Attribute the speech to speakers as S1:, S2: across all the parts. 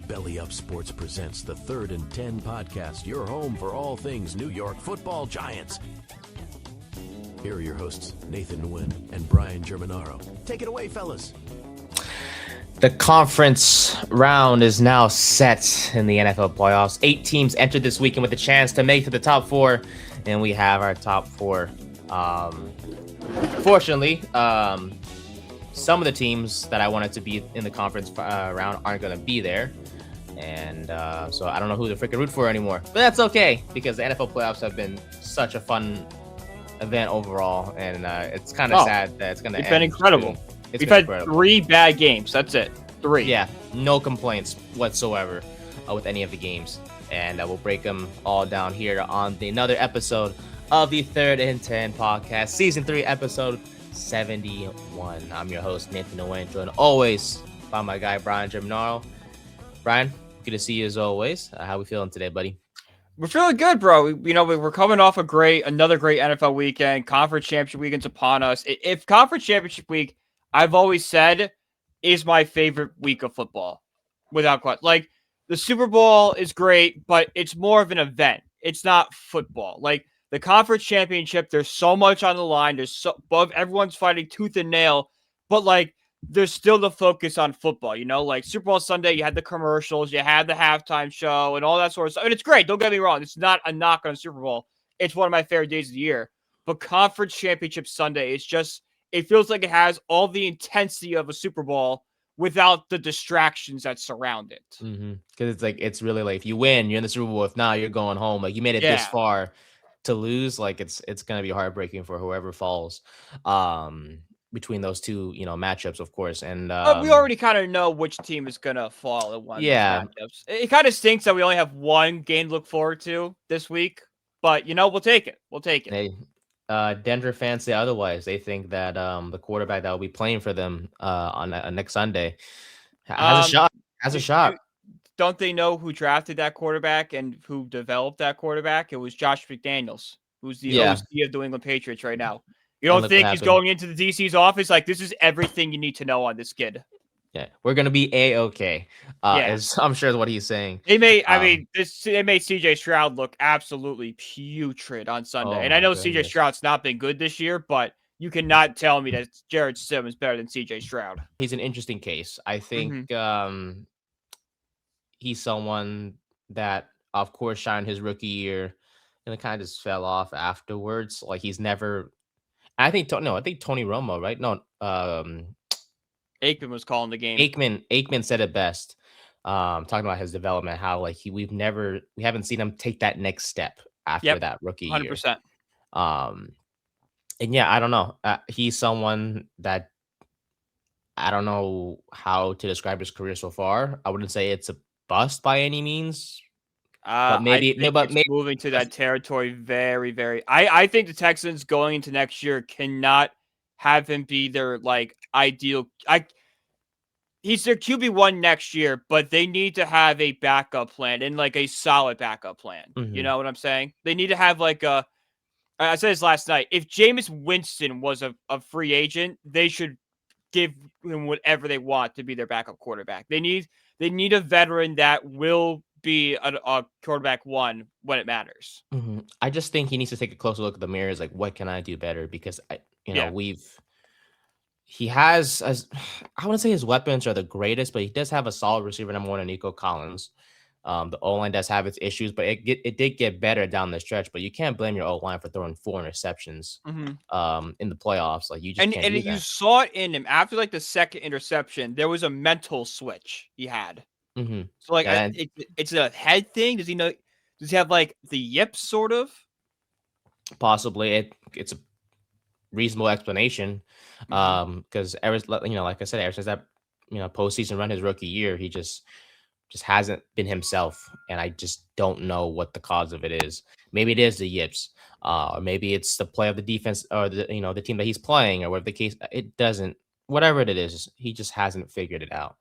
S1: Belly Up Sports presents the 3rd and 10 podcast, your home for all things New York football Giants. Here are your hosts, Nathan Nguyen and Brian Germinaro. Take it away, fellas.
S2: The conference round is now set in the NFL playoffs. 8 teams entered this weekend with a chance to make to the top 4, and we have our top 4. Fortunately, some of the teams that I wanted to be in the conference round aren't going to be there, and so I don't know who to freaking root for anymore. But that's okay, because the NFL playoffs have been such a fun event overall, and it's kind of sad that it's going to end.
S3: It's been incredible. We've had 3 bad games. That's it. 3.
S2: Yeah, no complaints whatsoever with any of the games. And we'll break them all down here on another episode of the 3rd and 10 podcast, season 3, episode 71. I'm your host, Nathan Nguyen, joined always by my guy, Brian Germinaro. Brian, good to see you as always. How we feeling today, buddy?
S3: We're feeling good, bro. We're coming off another great NFL weekend. Conference championship weekend's upon us. If conference championship week, I've always said, is my favorite week of football, without question. Like, the Super Bowl is great, but it's more of an event. It's not football. Like, the conference championship, there's so much on the line. Everyone's fighting tooth and nail, but like, there's still the focus on football. Like Super Bowl Sunday, you had the commercials, you had the halftime show, and all that sort of stuff. And it's great. Don't get me wrong. It's not a knock on Super Bowl. It's one of my favorite days of the year. But conference championship Sunday is just, it feels like it has all the intensity of a Super Bowl without the distractions that surround it.
S2: Because it's really like, if you win, you're in the Super Bowl. If not, you're going home. Like, you made it this far. To lose, like, it's gonna be heartbreaking for whoever falls between those two matchups, of course. And
S3: we already kind of know which team is gonna fall at one of those matchups. It kind of stinks that we only have one game to look forward to this week, but we'll take it.
S2: Denver fans say otherwise. They think that the quarterback that will be playing for them on next Sunday has a shot.
S3: Don't they know who drafted that quarterback and who developed that quarterback? It was Josh McDaniels, who's the OC of the New England Patriots right now. You don't think he's going into the DC's office like, this is everything you need to know on this kid?
S2: Yeah, we're gonna be A-okay. I'm sure is what he's saying.
S3: They made CJ Stroud look absolutely putrid on Sunday, and I know CJ Stroud's not been good this year, but you cannot tell me that Jared Simmons is better than CJ Stroud.
S2: He's an interesting case. I think he's someone that, of course, shined his rookie year, and it kind of just fell off afterwards. Like, he's never. I think Tony Romo, right? No,
S3: Aikman was calling the game.
S2: Aikman said it best, talking about his development, how like we haven't seen him take that next step after that rookie 100%. Year. And yeah, I don't know. He's someone that I don't know how to describe his career so far. I wouldn't say it's a bust by any means.
S3: But maybe moving to that territory very, very. I think the Texans going into next year cannot have him be their like ideal. He's their QB1 next year, but they need to have a backup plan and like a solid backup plan. You know what I'm saying? They need to have like a. I said this last night. If Jameis Winston was a free agent, they should give him whatever they want to be their backup quarterback. They need a veteran that will be a quarterback one when it matters.
S2: I just think he needs to take a closer look at the mirrors. Like, what can I do better? Because he has, I wouldn't say his weapons are the greatest, but he does have a solid receiver number 1 in Nico Collins. The O-line does have its issues, but it did get better down the stretch. But you can't blame your O-line for throwing 4 interceptions in the playoffs. Like, you just can't do that.
S3: You saw it in him after like the second interception. There was a mental switch he had. So like, it's a head thing. Does he know? Does he have like the yips sort of?
S2: Possibly, it's a reasonable explanation. Because like I said, ever since that postseason run his rookie year, he just hasn't been himself, and I just don't know what the cause of it is. Maybe it is the yips, or maybe it's the play of the defense, or the team that he's playing, or whatever the case. It doesn't. Whatever it is, he just hasn't figured it out.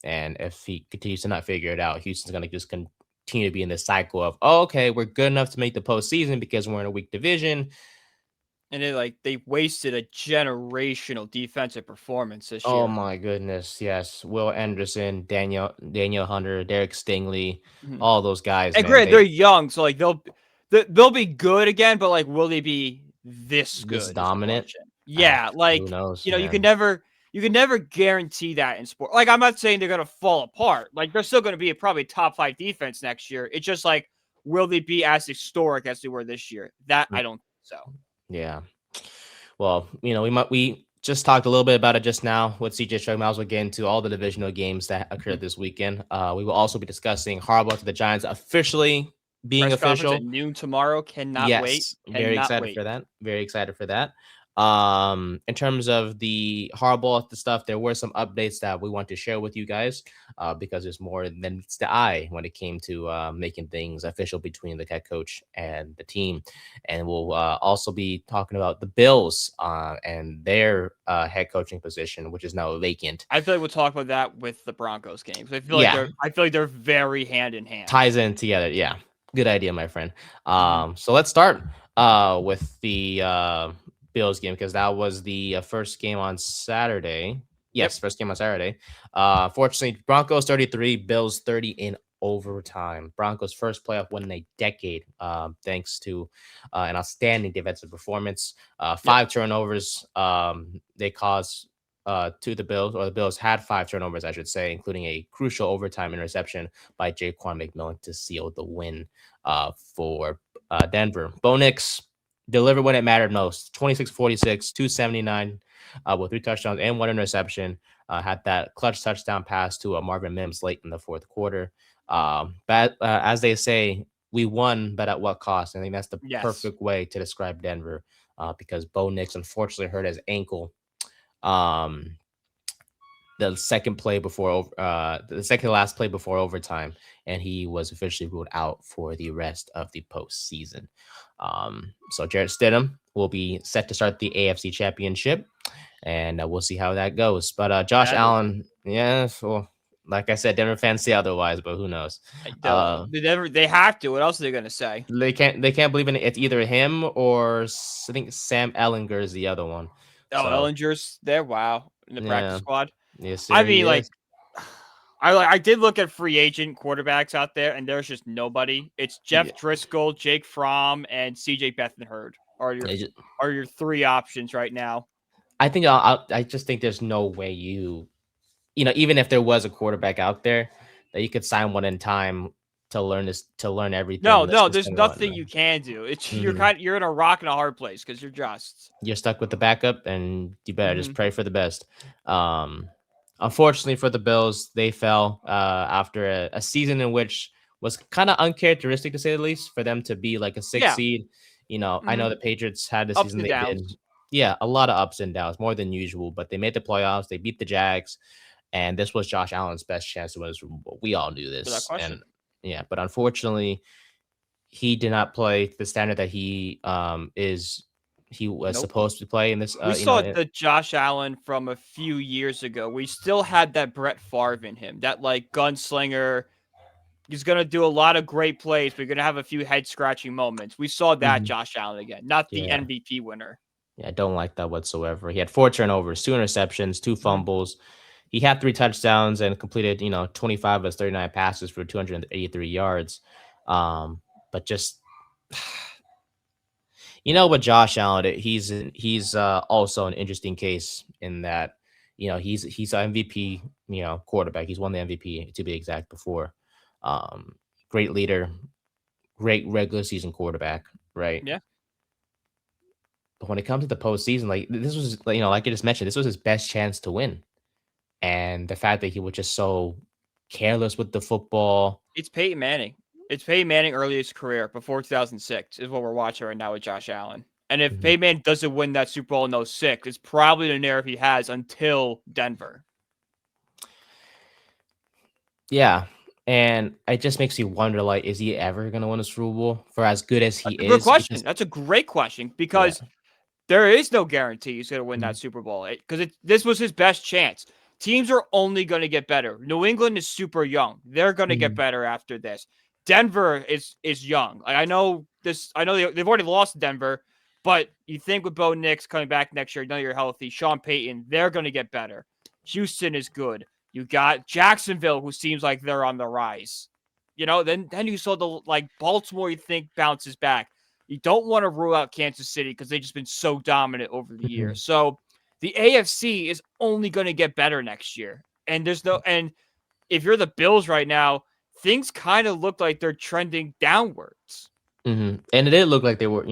S2: And if he continues to not figure it out, Houston's going to just continue to be in this cycle of, oh, okay, we're good enough to make the postseason because we're in a weak division.
S3: And they wasted a generational defensive performance this
S2: Oh
S3: year.
S2: my goodness, yes. Will Anderson, Daniel Hunter, Derek Stingley,
S3: Mhm.
S2: all those guys,
S3: And
S2: man.
S3: granted, they're young, so they'll be good again, but will they be this
S2: This
S3: good is the
S2: dominant.
S3: question. Yeah,
S2: Who knows,
S3: you can
S2: man?
S3: never guarantee that in sport. I'm not saying they're gonna fall apart. They're still gonna be probably top 5 defense next year. It's just will they be as historic as they were this year? That
S2: Mm,
S3: I don't think so.
S2: yeah. Well, we just talked a little bit about it just now with CJ Stroud. Might as well get into all the divisional games that occurred this weekend. We will also be discussing Harbaugh to the Giants officially being
S3: Press conference at
S2: official.
S3: noon tomorrow. Cannot wait.
S2: Yes, very
S3: Cannot
S2: excited
S3: wait.
S2: for that. Very excited for that. In terms of the Harbaugh stuff, there were some updates that we want to share with you guys because there's more than meets the eye when it came to making things official between the head coach and the team. And we'll also be talking about the Bills and their head coaching position, which is now vacant.
S3: I feel like we'll talk about that with the Broncos games.
S2: Yeah,
S3: I feel like they're very hand in hand.
S2: ties in together. Yeah, good idea, my friend.
S3: Mhm.
S2: So let's start with the Bills game because that was the first game on Saturday.
S3: Yep.
S2: Yes, first game on Saturday. Fortunately, Broncos 33, Bills 30 in overtime. Broncos' first playoff win in a decade, thanks to an outstanding defensive performance.
S3: Yep.
S2: 5 turnovers they caused to the Bills, or the Bills had 5 turnovers, I should say, including a crucial overtime interception by Jaquan McMillan to seal the win for Denver. Bo Nix delivered when it mattered most. 26-46, 279 with 3 touchdowns and 1 interception. Had that clutch touchdown pass to Marvin Mims late in the fourth quarter. But as they say, we won, but at what cost? I think that's the perfect way to describe Denver because Bo Nix unfortunately hurt his ankle the second to last play before overtime, and he was officially ruled out for the rest of the postseason. So Jarrett Stidham will be set to start the AFC Championship, and we'll see how that goes. But Josh Allen, well, like I said, Denver fans say otherwise, but who knows?
S3: They have to. What else are they going to say?
S2: They can't believe in it. It's either him or I think Sam Ellinger is the other one.
S3: Oh, so, Ellinger's there. Wow, in the practice squad.
S2: Yes, sir,
S3: I mean, I did look at free agent quarterbacks out there, and there's just nobody. It's Jeff Driscoll, Jake Fromm, and CJ Beathard are your 3 options right now.
S2: I think I just think there's no way even if there was a quarterback out there that you could sign one in time to learn everything.
S3: No, there's nothing you can do. It's you're in a rock and a hard place because you're
S2: stuck with the backup, and you better just pray for the best. Unfortunately for the Bills, they fell after a season in which was kind of uncharacteristic to say the least for them to be like a 6 seed. I know the Patriots had the season they did. Yeah, a lot of ups and downs, more than usual, but they made the playoffs. They beat the Jags, and this was Josh Allen's best chance to win. We all knew this, and but unfortunately, he did not play to the standard that he was supposed to play in this.
S3: We saw the Josh Allen from a few years ago. We still had that Brett Favre in him, that gunslinger. He's going to do a lot of great plays, but you're going to have a few head-scratching moments. We saw that Josh Allen again, not the MVP winner.
S2: Yeah, I don't like that whatsoever. He had 4 turnovers, 2 interceptions, 2 fumbles. He had 3 touchdowns and completed, 25 of his 39 passes for 283 yards. But just, with Josh Allen, he's also an interesting case in that, he's an MVP, quarterback. He's won the MVP to be exact before. Great leader, great regular season quarterback, right?
S3: Yeah.
S2: But when it comes to the postseason, this was, like I just mentioned, this was his best chance to win. And the fact that he was just so careless with the football.
S3: It's Peyton Manning. It's Peyton Manning early in his career before 2006 is what we're watching right now with Josh Allen. And if Peyton Manning doesn't win that Super Bowl in 06, it's probably the narrative he has until Denver.
S2: Yeah. And it just makes you wonder, is he ever going to win a Super Bowl for as good as he is?
S3: Good question. That's a great question because there is no guarantee he's going to win that Super Bowl because this was his best chance. Teams are only going to get better. New England is super young. They're going to get better after this. Denver is young. I know they've already lost Denver, But you think with Bo Nix coming back next year, now you're healthy. Sean Payton, they're going to get better. Houston is good. You got Jacksonville, who seems like they're on the rise. Then you saw the Baltimore. You think bounces back. You don't want to rule out Kansas City because they've just been so dominant over the years. So the AFC is only going to get better next year. And if you're the Bills right now, things kind of look like they're trending downwards.
S2: And it did look like they were,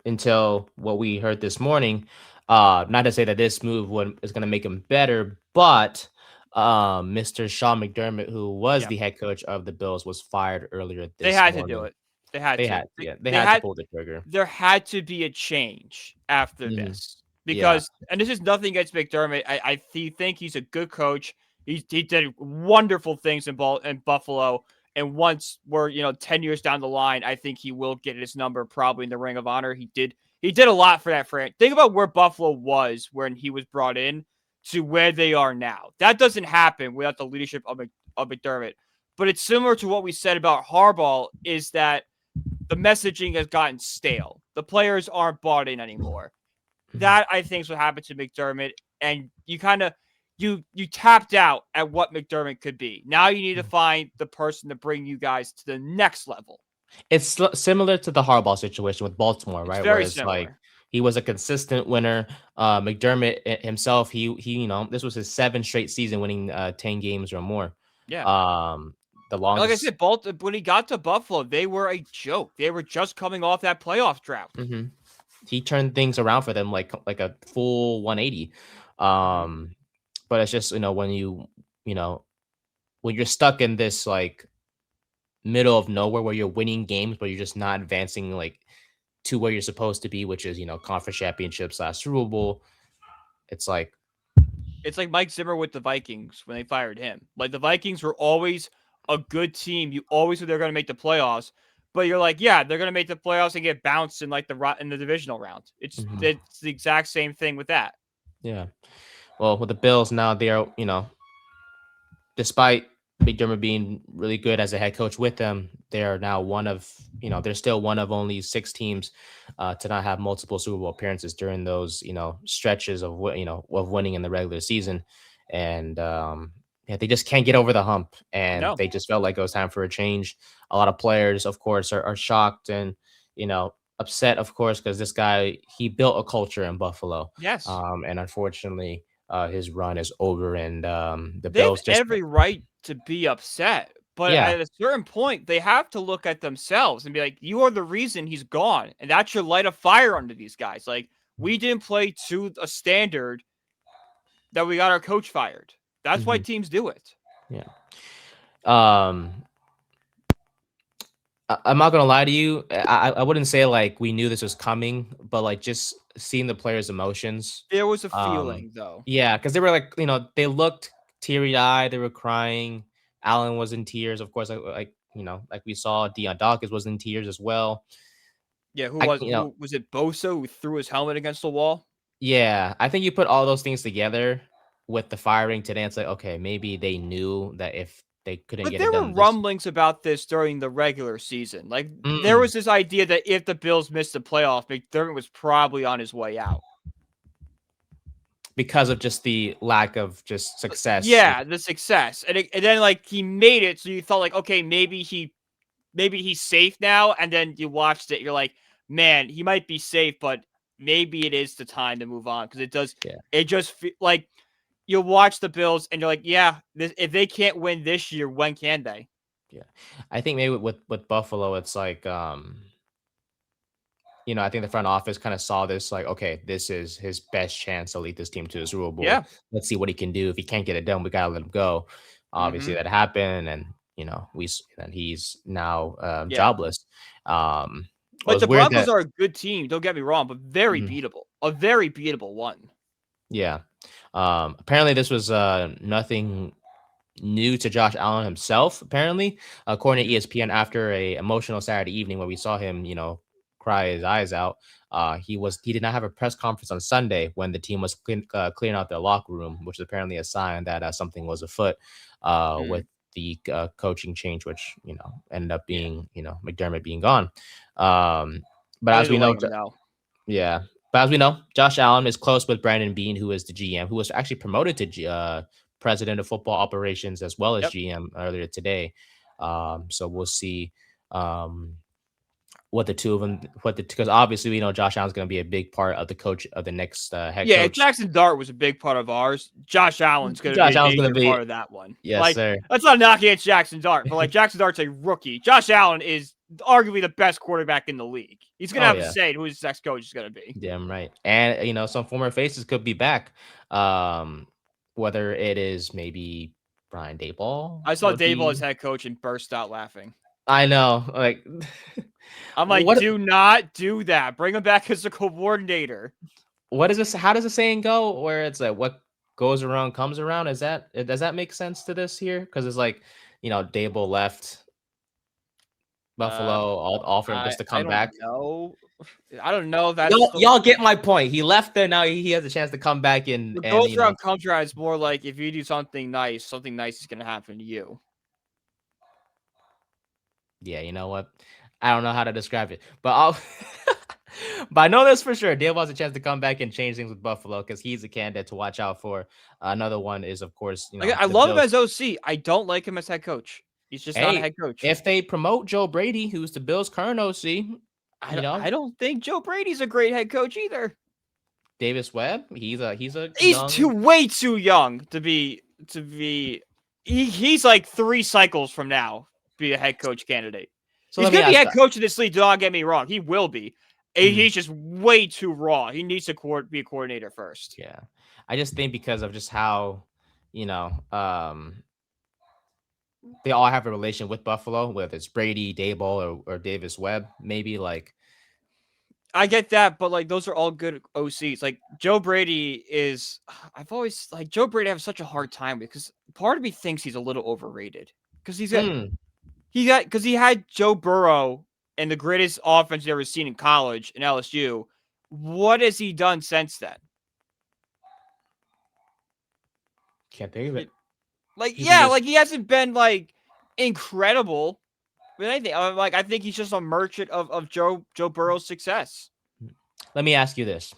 S2: until what we heard this morning. Not to say that this move is going to make him better, but Mr. Sean McDermott, who was the head coach of the Bills, was fired earlier this
S3: They had
S2: morning.
S3: to do it. They had to.
S2: They had to pull the trigger.
S3: There had to be a change after this because, and this is nothing against McDermott. I think he's a good coach. He did wonderful things in Buffalo. And once we're 10 years down the line, I think he will get his number probably in the Ring of Honor. He did a lot for that franchise. Think about where Buffalo was when he was brought in to where they are now. That doesn't happen without the leadership of McDermott. But it's similar to what we said about Harbaugh, is that the messaging has gotten stale. The players aren't bought in anymore. That, I think, is what happened to McDermott. And you kind of you tapped out at what McDermott could be. Now you need to find the person to bring you guys to the next level.
S2: It's similar to the Harbaugh situation with Baltimore, right?
S3: It's very similar.
S2: Like he was a consistent winner. McDermott himself, he this was his 7th straight season winning 10 games or more.
S3: Yeah.
S2: The longest.
S3: Like I said, when he got to Buffalo, they were a joke. They were just coming off that playoff drought.
S2: He turned things around for them like a full 180. But it's just, when you're stuck in this like middle of nowhere where you're winning games, but you're just not advancing like to where you're supposed to be, which is, conference championship / Super Bowl. It's like
S3: Mike Zimmer with the Vikings when they fired him. Like the Vikings were always a good team. You always knew they're going to make the playoffs, but you're like, yeah, they're going to make the playoffs and get bounced in in the divisional round. It's the exact same thing with that.
S2: Yeah. Well, with the Bills now, they are, despite McDermott being really good as a head coach with them, they are now they're still one of only 6 teams to not have multiple Super Bowl appearances during those, stretches of winning in the regular season. And they just can't get over the hump. And they just felt like it was time for a change. A lot of players, of course, are shocked and, upset, of course, because this guy, he built a culture in Buffalo.
S3: Yes.
S2: And unfortunately, his run is over, and the
S3: Bills
S2: just
S3: every right to be upset, but at a certain point they have to look at themselves and be like, you are the reason he's gone, and that should light a fire under these guys. Like, we didn't play to a standard that we got our coach fired. That's why teams do it.
S2: I'm not gonna lie to you. I wouldn't say like we knew this was coming, but like just seeing the players' emotions.
S3: There was a feeling though.
S2: Yeah, because they were like, they looked teary-eyed, they were crying. Allen was in tears, of course, like we saw Deion Dawkins was in tears as well.
S3: Yeah, was it Bosa who threw his helmet against the wall?
S2: Yeah, I think you put all those things together with the firing today. It's like, okay, maybe they knew that if they couldn't get it done.
S3: But there were rumblings about this during the regular season. Like, there was this idea that if the Bills missed the playoff, McDermott was probably on his way out.
S2: Because of just the lack of just success.
S3: Yeah, the success. And then, like, he made it, so you thought, like, okay, maybe he's safe now. And then you watched it, you're like, man, he might be safe, but maybe it is the time to move on. Because it just like, you'll watch the Bills and you're like, yeah, if they can't win this year, when can they?
S2: Yeah. I think maybe with Buffalo, it's like, I think the front office kind of saw this like, okay, this is his best chance to lead this team to the Super Bowl.
S3: Yeah.
S2: Let's see what he can do. If he can't get it done, we got to let him go. Obviously that happened. And, he's now jobless.
S3: But the Broncos are a good team. Don't get me wrong, but very beatable. A very beatable one.
S2: Yeah. Apparently this was nothing new to Josh Allen himself, apparently. According to ESPN, after a emotional Saturday evening where we saw him, cry his eyes out, he did not have a press conference on Sunday when the team was clearing out their locker room, which is apparently a sign that something was afoot with the coaching change, which, ended up being, McDermott being gone. But as we know, Yeah. But as we know, Josh Allen is close with Brandon Beane, who is the GM, who was actually promoted to president of football operations as well as
S3: Yep.
S2: GM earlier today. So we'll see what the two of them, because obviously we know Josh Allen's going to be a big part of the coach of the next head
S3: Yeah, if
S2: coach.
S3: Jackson Dart was a big part of ours, Josh Allen's going to be
S2: Josh
S3: a
S2: Allen's going
S3: major
S2: to be,
S3: part of that one.
S2: yes,
S3: Like,
S2: sir.
S3: that's not knocking against Jackson Dart, but like Jackson Dart's a rookie. Josh Allen is arguably the best quarterback in the league. He's going to
S2: Oh,
S3: have
S2: yeah.
S3: to say who his next coach is going to be.
S2: Damn right. And, some former faces could be back. Whether it is maybe Brian Daboll.
S3: I saw
S2: would
S3: Daboll as
S2: be-
S3: head coach and burst out laughing.
S2: I know. Like,
S3: I'm like,
S2: what,
S3: do not do that. Bring him back as a coordinator.
S2: what is this? How does the saying go? Where it's like, what goes around comes around? Does that make sense to this here? Because it's like, Daboll left Buffalo, offered him just to
S3: I
S2: come
S3: don't
S2: back.
S3: know. I don't know. That's
S2: Y'all get my point. He left there. Now he has a chance to come back and
S3: goes around comes around. It's more like if you do something nice is going to happen to you.
S2: Yeah, you know what? I don't know how to describe it, but but I know this for sure. Dale has a chance to come back and change things with Buffalo because he's a candidate to watch out for. Another one is, of course,
S3: I
S2: the
S3: love him
S2: Bills.
S3: as OC. I don't like him as head coach. He's just not a
S2: Hey,
S3: head coach.
S2: if they promote Joe Brady, who's the Bills' current OC,
S3: I don't think Joe Brady's a great head coach either.
S2: Davis Webb, he's
S3: way too young to be. He's like 3 cycles from now be a head coach candidate.
S2: So
S3: He's gonna be head coach of this league. Do not get me wrong. He will be. He's just way too raw. He needs to be a coordinator first.
S2: Yeah, I just think because of just how, they all have a relation with Buffalo, whether it's Brady, Daboll, or Davis Webb, maybe like.
S3: I get that, but like those are all good OCs. Like Joe Brady is, I've always like Joe Brady. I have such a hard time with because part of me thinks he's a little overrated because he had Joe Burrow and the greatest offense you ever seen in college in LSU. What has he done since then?
S2: Can't think of it.
S3: Like he hasn't been like incredible with anything. Like I think he's just a merchant of Joe Burrow's success.
S2: Let me ask you this: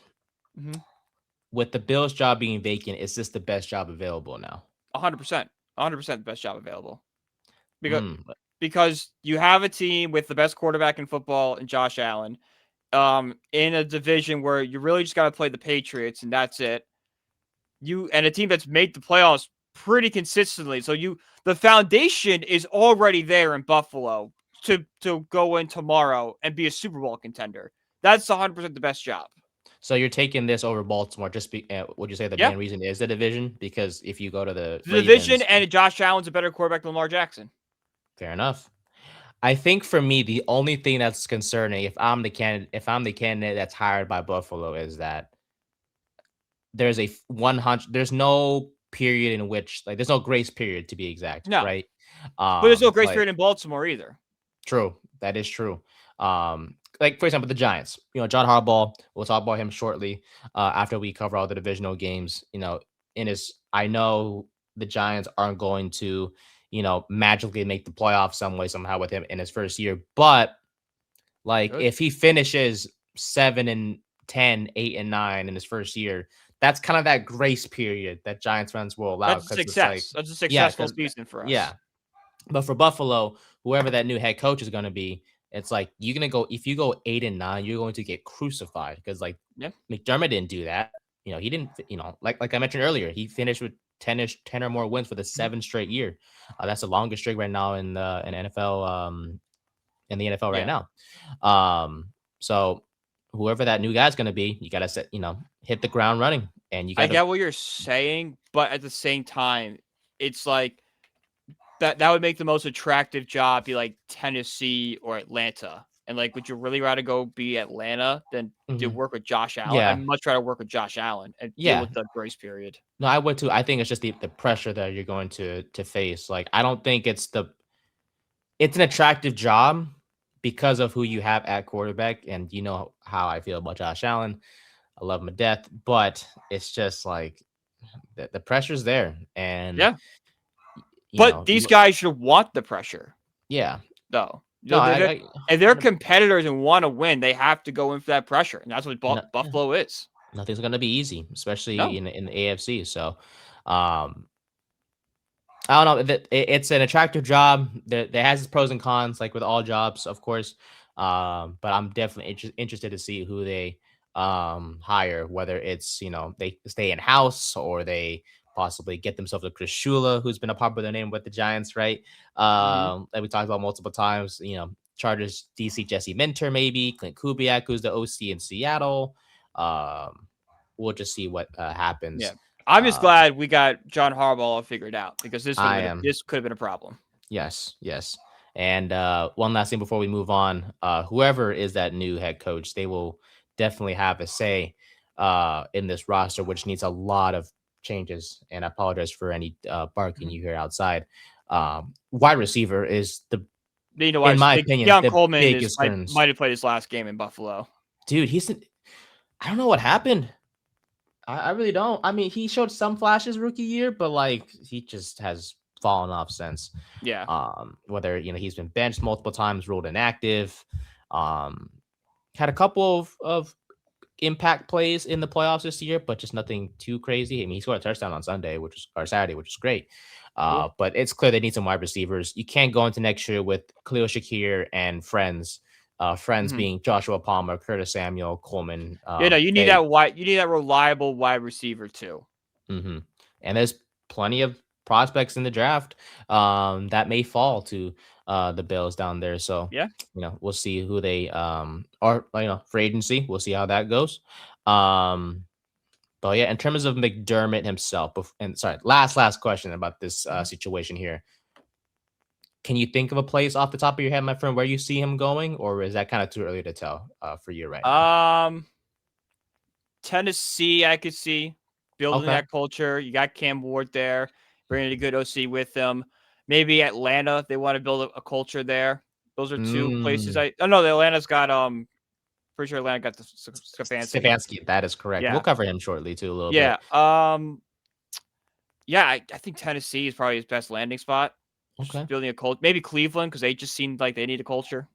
S3: with
S2: the Bills' job being vacant, is this the best job available now?
S3: 100%, the best job available. Because you have a team with the best quarterback in football in Josh Allen, in a division where you really just got to play the Patriots and that's it. And a team that's made the playoffs pretty consistently. So the foundation is already there in Buffalo to go in tomorrow and be a Super Bowl contender. That's 100% the best job.
S2: So you're taking this over Baltimore. Would you say the main reason is the division? Because if you go to the
S3: division and Josh Allen's a better quarterback than Lamar Jackson.
S2: Fair enough. I think for me, the only thing that's concerning if I'm the candidate that's hired by Buffalo is that there's a 100. There's no period in which there's no grace period to be exact.
S3: No.
S2: Right.
S3: But there's no grace period in Baltimore either.
S2: True. That is true. Like for example, the Giants, John Harbaugh, we'll talk about him shortly, after we cover all the divisional games, I know the Giants aren't going to, magically make the playoffs some way, somehow with him in his first year. But if he finishes 7-10, 8-9 in his first year, that's kind of that grace period that Giants fans will allow.
S3: That's success. That's a successful season for us.
S2: Yeah. But for Buffalo, whoever that new head coach is going to be, it's like you're going to go, if you go 8-9, you're going to get crucified because McDermott didn't do that. He didn't, like I mentioned earlier, he finished with 10 or more wins for the 7th straight year. That's the longest streak right now in the NFL, right now. So whoever that new guy's going to be, you got to hit the ground running. And I
S3: get what you're saying, but at the same time, it's like that would make the most attractive job be like Tennessee or Atlanta. And would you really rather go be Atlanta than do work with Josh Allen?
S2: Yeah.
S3: I'd much rather work with Josh Allen and deal with the grace period.
S2: No, I would too. I think it's just the pressure that you're going to face. I don't think it's an attractive job because of who you have at quarterback. And you know how I feel about Josh Allen. I love him to death, but it's just the pressure's there. And
S3: but these guys should want the pressure.
S2: Yeah.
S3: Though. You
S2: No,
S3: know, if they're
S2: I-
S3: competitors and want to win, they have to go in for that pressure, and that's what
S2: no,
S3: Buffalo is.
S2: nothing's gonna be easy, especially
S3: No.
S2: in the AFC. So, um, I don't know. It's an attractive job. There has its pros and cons, like with all jobs, of course. But I'm definitely interested to see who they hire, whether it's they stay in house or they possibly get themselves a Chris Shula, who's been a popular name with the Giants, right?
S3: Mhm.
S2: That we talked about multiple times. Chargers DC Jesse Minter, maybe Clint Kubiak, who's the OC in Seattle. Um, we'll just see what
S3: Yeah.
S2: happens.
S3: I'm just
S2: Um,
S3: glad we got John Harbaugh all figured out because
S2: I am.
S3: this could have been a problem.
S2: Yes, yes. And one last thing before we move on, whoever is that new head coach, they will definitely have a say in this roster, which needs a lot of changes. And I apologize for any barking
S3: Mhm.
S2: you hear outside. Wide receiver is
S3: You know, I
S2: in
S3: just
S2: my
S3: think
S2: opinion,
S3: Keon
S2: the
S3: Coleman
S2: biggest concerns.
S3: might have played his last game in Buffalo.
S2: Dude, I don't know what happened. I really don't. I mean, he showed some flashes rookie year, but like he just has fallen off since.
S3: Yeah.
S2: Whether he's been benched multiple times, ruled inactive, um, had a couple of impact plays in the playoffs this year, but just nothing too crazy. I mean, he scored a touchdown on Saturday, which is great.
S3: Cool.
S2: But it's clear they need some wide receivers. You can't go into next year with Khalil Shakir and friends. Friends
S3: Mhm.
S2: being Joshua Palmer, Curtis Samuel, Coleman.
S3: Yeah, no, you need that reliable wide receiver too.
S2: Mhm. And there's plenty of prospects in the draft that may fall to the Bills down there. So,
S3: Yeah.
S2: we'll see who they are, free agency. We'll see how that goes. Um, but yeah, in terms of McDermott himself, and sorry, last question about this
S3: Mhm.
S2: situation here. Can you think of a place off the top of your head, my friend, where you see him going, or is that kind of too early to tell for you right now?
S3: Tennessee, I could see building
S2: Okay.
S3: that culture. You got Cam Ward there, bringing a good OC with them. Maybe Atlanta, they want to build a culture there. Those are two places.
S2: Mm,
S3: The Atlanta's got pretty sure Atlanta got the Stefanski.
S2: Stefanski, that is correct. We'll
S3: Yeah,
S2: cover him shortly too, a little
S3: yeah.
S2: bit.
S3: Yeah. I think Tennessee is probably his best landing spot. Just
S2: Okay.
S3: building a culture. Maybe Cleveland because they just seemed like they need a culture.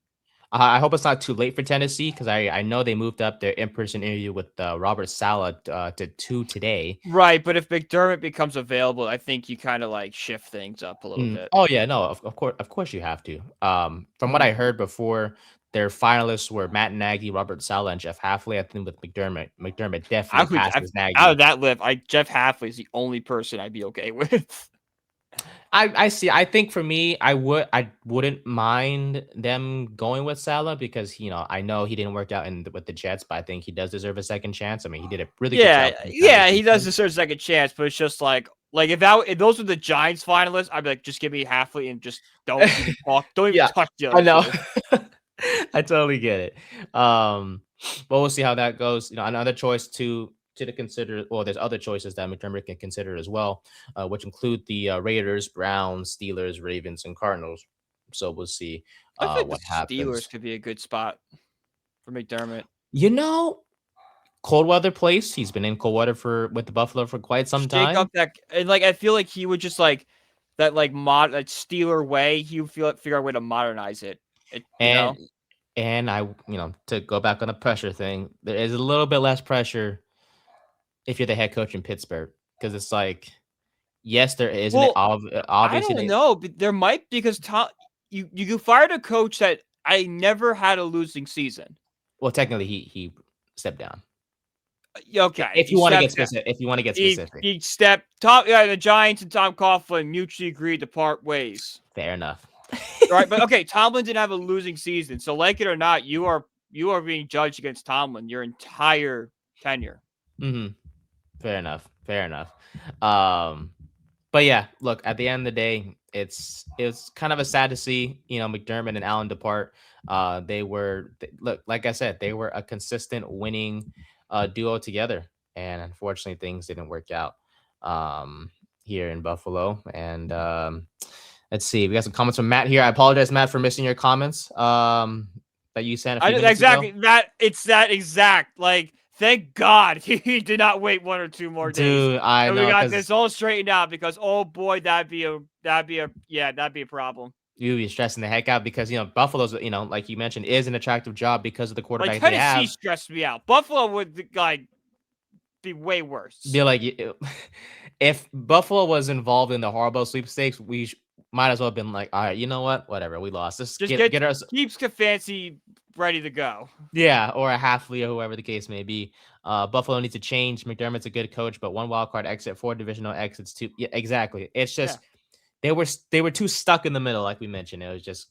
S2: I hope it's not too late for Tennessee because I know they moved up their in-person interview with Robert Saleh to 2 today.
S3: Right, but if McDermott becomes available, I think you kind of like shift things up a little bit.
S2: Oh yeah, no, of course you have to. From what
S3: Mhm.
S2: I heard before, their finalists were Matt Nagy, Robert Saleh, and Jeff Halfley. I think with McDermott definitely passes
S3: Out
S2: Nagy.
S3: of that list, Jeff Halfley is the only person I'd be okay with.
S2: I see. I think for me, I wouldn't mind them going with Salah because I know he didn't work out with the Jets, but I think he does deserve a second chance. I mean, he did a really good
S3: Yeah,
S2: job in the regular
S3: yeah, he does
S2: season.
S3: deserve a second chance, but it's just like if those were the Giants finalists, I'd be like, just give me Halfley and just don't even
S2: Yeah,
S3: touch the
S2: I
S3: other
S2: know.
S3: two.
S2: I totally get it. But we'll see how that goes. Another choice to consider. Well, there's other choices that McDermott can consider as well, which include the Raiders, Browns, Steelers, Ravens, and Cardinals. So we'll see
S3: I think the
S2: what happens.
S3: Steelers could be a good spot for McDermott.
S2: You know, cold weather place. He's been in cold weather with the Buffalo for quite some
S3: Shake
S2: time.
S3: up that and I feel like he would just that Steeler way. He would figure out a way to modernize it. You
S2: And
S3: know.
S2: to go back on the pressure thing, there is a little bit less pressure if you're the head coach in Pittsburgh because it's like, yes, there isn't it.
S3: Well, I
S2: Obviously,
S3: don't know, but there might because you fired a coach that I never had a losing season.
S2: well, technically, he stepped down.
S3: Okay,
S2: If
S3: he
S2: you want to get
S3: stepped down.
S2: specific, if you want to get
S3: He
S2: specific,
S3: he stepped Tom yeah, the Giants and Tom Coughlin mutually agreed to part ways.
S2: fair enough.
S3: Right, but okay, Tomlin didn't have a losing season, so like it or not, you are being judged against Tomlin your entire tenure.
S2: hmm Fair enough. Fair enough. Um, but yeah, look, at the end of the day, it's kind of a sad to see, McDermott and Allen depart. Look, like I said, they were a consistent winning duo together, and unfortunately, things didn't work out here in Buffalo. And let's see, we got some comments from Matt here. I apologize, Matt, for missing your comments that you sent a few minutes ago.
S3: That exact thank God he did not wait 1 or 2 more days.
S2: Dude, I
S3: And we
S2: know
S3: got
S2: because
S3: this all straightened out because oh boy, that'd be a problem.
S2: you'd be stressing the heck out because Buffalo's like you mentioned is an attractive job because of the
S3: Like
S2: quarterback they
S3: Tennessee
S2: have.
S3: stressed me out. Buffalo would like be way worse.
S2: Be like, if Buffalo was involved in the Harbaugh sweepstakes, we might as well have been like, all right, you know what, whatever, we lost. Let's
S3: Just
S2: get us,
S3: keeps Stefanski ready to go.
S2: yeah, or a halfly or whoever the case may be. Buffalo needs to change. McDermott's a good coach, but one wild card exit, 4 divisional exits, 2. Yeah, exactly. It's just they were too stuck in the middle, like we mentioned. It was just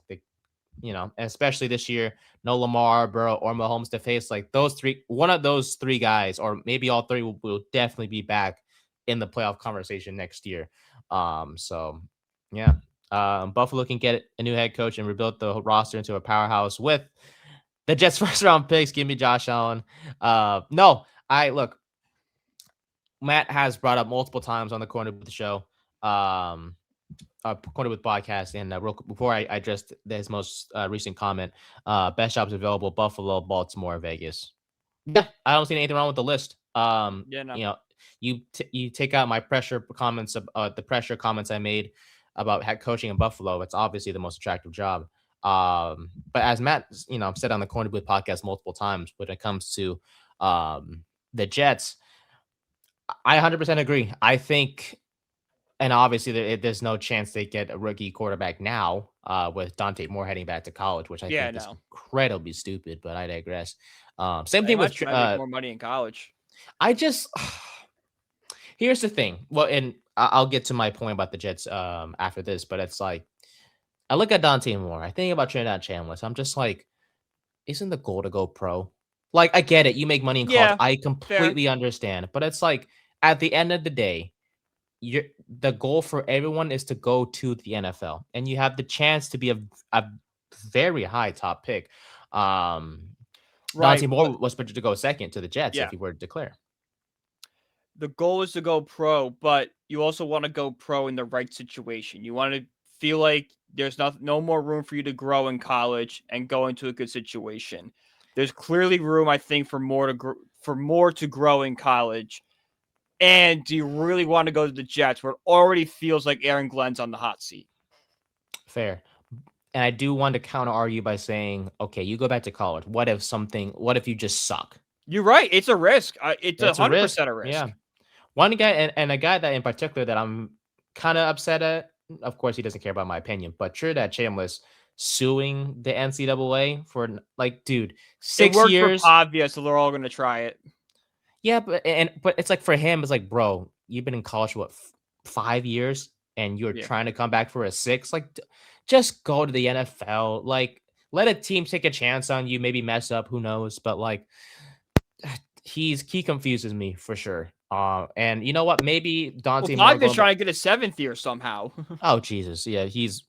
S2: especially this year, no Lamar, Burrow, or Mahomes to face. Like those three, one of those three guys, or maybe all three, will definitely be back in the playoff conversation next year. So yeah, Buffalo can get a new head coach and rebuild the roster into a powerhouse with the Jets' first round picks. Give me Josh Allen. No, look. Matt has brought up multiple times on the Corner Booth show. Corner with podcast, and real before I address his most recent comment, best jobs available: Buffalo, Baltimore, Vegas. Yeah, I don't see anything wrong with the list.
S3: No.
S2: You take out my pressure comments, the pressure comments I made about head coaching in Buffalo. It's obviously the most attractive job. But as Matt, I've said on the Corner Booth podcast multiple times, when it comes to the Jets, I 100% agree. I think. And obviously, there's no chance they get a rookie quarterback now with Dante Moore heading back to college, which I think is incredibly stupid, but I digress. Same thing with
S3: make more money in college.
S2: Here's the thing. Well, and I'll get to my point about the Jets after this, but it's like, I look at Dante Moore. I think about Trinidad Chandler. So I'm just like, isn't the goal to go pro? Like, I get it. You make money in college. I completely understand. But it's like, at the end of the day, the goal for everyone is to go to the NFL, and you have the chance to be a very high top pick. Dante Moore was projected to go second to the Jets if he were to declare.
S3: The goal is to go pro, but you also want to go pro in the right situation. You want to feel like there's no more room for you to grow in college and go into a good situation. There's clearly room, I think, for more to grow in college. And do you really want to go to the Jets where it already feels like Aaron Glenn's on the hot seat?
S2: Fair. And I do want to counter argue by saying, okay, you go back to college. What if you just suck?
S3: You're right. It's a risk. It's 100% a risk.
S2: Yeah. One guy and a guy that in particular that I'm kind of upset at, of course, he doesn't care about my opinion, but Trinidad Chambliss suing the NCAA for, like, dude, 6 years.
S3: It worked for Pavia, so they're all going to try it.
S2: Yeah, but it's like, for him, it's like, bro, you've been in college for 5 years and you're trying to come back for a 6. Like, just go to the NFL. Like, let a team take a chance on you, maybe mess up, who knows? But like, he confuses me for sure. And you know what? Maybe Dante Moore
S3: is trying to get a 7th year somehow.
S2: Oh Jesus, yeah, he's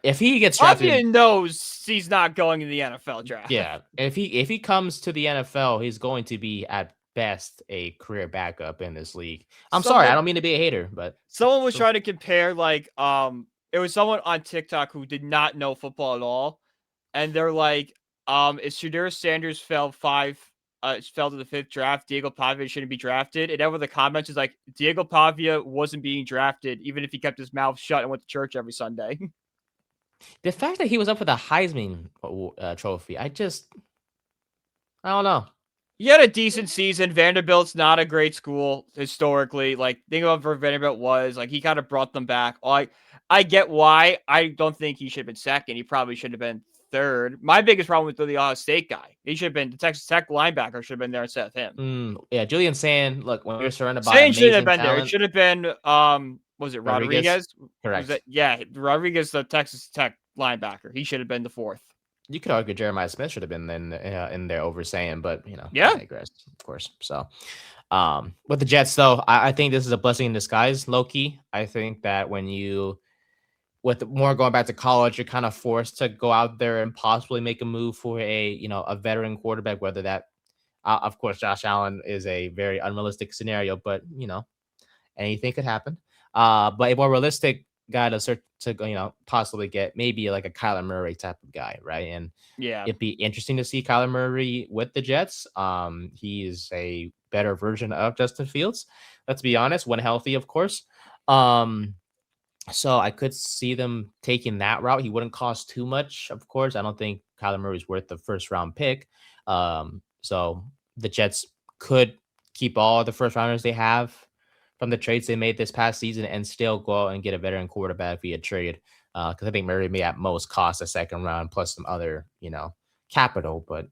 S2: if he gets drafted,
S3: Pavia knows he's not going in the NFL draft.
S2: Yeah, if he comes to the NFL, he's going to be at best a career backup in this league. Sorry, I don't mean to be a hater, but
S3: someone was trying to compare, like, it was someone on TikTok who did not know football at all, and they're like, if Shedeur Sanders fell to the 5th draft, Diego Pavia shouldn't be drafted. And then with the comments is like, Diego Pavia wasn't being drafted, even if he kept his mouth shut and went to church every Sunday.
S2: The fact that he was up for the Heisman trophy, I don't know.
S3: He had a decent season. Vanderbilt's not a great school historically. Like, think about where Vanderbilt was. Like, he kind of brought them back. I get why. I don't think he should have been second. He probably should have been third. My biggest problem with the Ohio State guy. He should have been the Texas Tech linebacker. Should have been there instead of him.
S2: Yeah, Julian Sand. Look, when you're surrounded by
S3: Sand shouldn't have been
S2: talent,
S3: there. It should have been was it Rodriguez?
S2: Correct.
S3: Rodriguez, the Texas Tech linebacker. He should have been the 4th.
S2: You could argue Jeremiah Smith should have been in there over Sand, but I digress, of course. So, with the Jets, though, I think this is a blessing in disguise, low key. I think that with Moore going back to college, you're kind of forced to go out there and possibly make a move for a veteran quarterback. Whether that, of course, Josh Allen is a very unrealistic scenario, but anything could happen. But a more realistic guy to possibly get maybe like a Kyler Murray type of guy, right? And it'd be interesting to see Kyler Murray with the Jets. He is a better version of Justin Fields. Let's be honest, when healthy, of course. So I could see them taking that route. He wouldn't cost too much, of course. I don't think Kyler Murray's worth the first round pick. So the Jets could keep all the first rounders they have from the trades they made this past season and still go out and get a veteran quarterback via trade. Because I think Murray may at most cost a second round plus some other, capital. But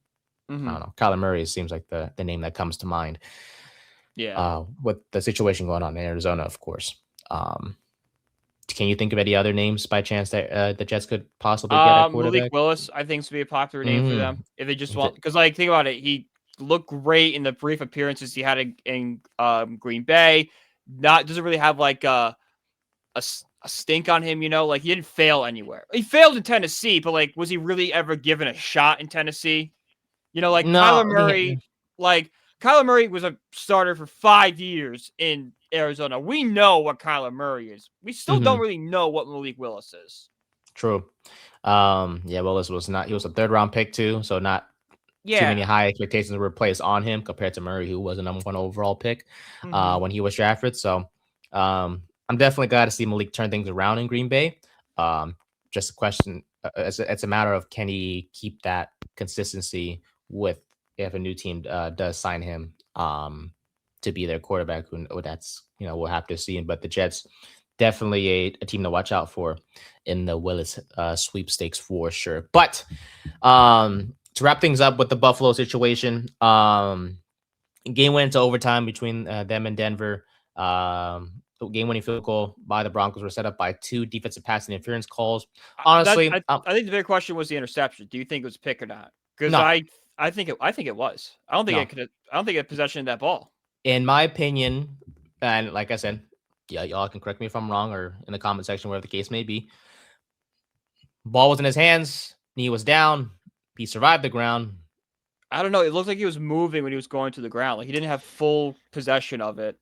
S2: I don't know. Kyler Murray seems like the name that comes to mind.
S3: Yeah.
S2: With the situation going on in Arizona, of course. Can you think of any other names by chance that the Jets could possibly get at quarterback?
S3: Malik Willis, I think, is to be a popular name for them if they just want. Because, like, think about it, he looked great in the brief appearances he had in Green Bay. Doesn't really have like a stink on him, like he didn't fail anywhere. He failed in Tennessee, but like, was he really ever given a shot in Tennessee? Like no, Kyler Murray, Kyler Murray was a starter for 5 years in Arizona. We know what Kyler Murray is. We still don't really know what Malik Willis is.
S2: True. Willis was not. He was a third round pick too, so not too many high expectations were placed on him compared to Murray, who was a number 1 overall pick when he was drafted. So I'm definitely glad to see Malik turn things around in Green Bay. Just a question. It's a matter of can he keep that consistency with if a new team does sign him to be their quarterback. Who that's we'll have to see. But the Jets definitely a team to watch out for in the Willis sweepstakes for sure. But to wrap things up with the Buffalo situation, game went into overtime between them and Denver. Game-winning field goal by the Broncos were set up by 2 defensive pass interference calls. Honestly,
S3: I think the big question was the interception. Do you think it was pick or not? Because no. I think it was. I don't think it had possession of that ball.
S2: In my opinion, and like I said, y'all can correct me if I'm wrong or in the comment section, wherever the case may be. Ball was in his hands, knee was down, he survived the ground.
S3: I don't know. It looked like he was moving when he was going to the ground. Like he didn't have full possession of it.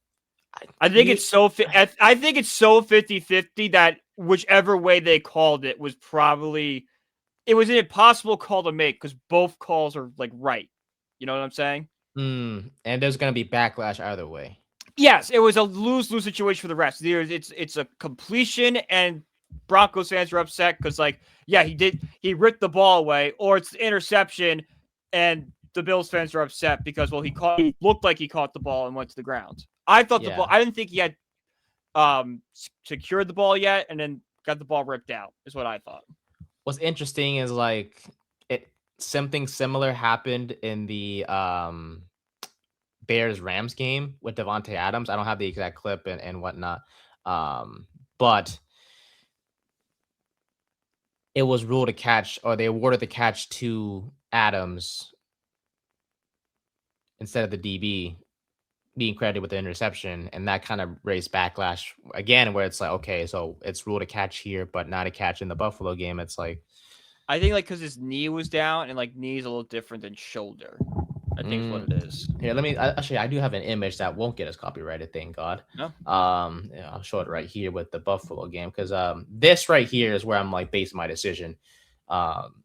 S3: I think it's so 50-50 that whichever way they called it was probably it was an impossible call to make because both calls are like right. You know what I'm saying?
S2: And there's going to be backlash either way.
S3: Yes, it was a lose-lose situation for the refs. It's a completion, and Broncos fans are upset because he ripped the ball away, or it's the interception, and the Bills fans are upset because he looked like he caught the ball and went to the ground. I thought the ball. I didn't think he had secured the ball yet, and then got the ball ripped out. Is what I thought.
S2: What's interesting is something similar happened in the Bears-Rams game with Devontae Adams. I don't have the exact clip and whatnot, but it was ruled a catch, or they awarded the catch to Adams instead of the DB being credited with the interception, and that kind of raised backlash again, where it's like, okay, so it's ruled a catch here, but not a catch in the Buffalo game. It's like,
S3: I think because his knee was down, and knee is a little different than shoulder. I think is what it is.
S2: Here, I do have an image that won't get us copyrighted, thank God.
S3: No.
S2: I'll show it right here with the Buffalo game, because this right here is where I'm basing my decision. Look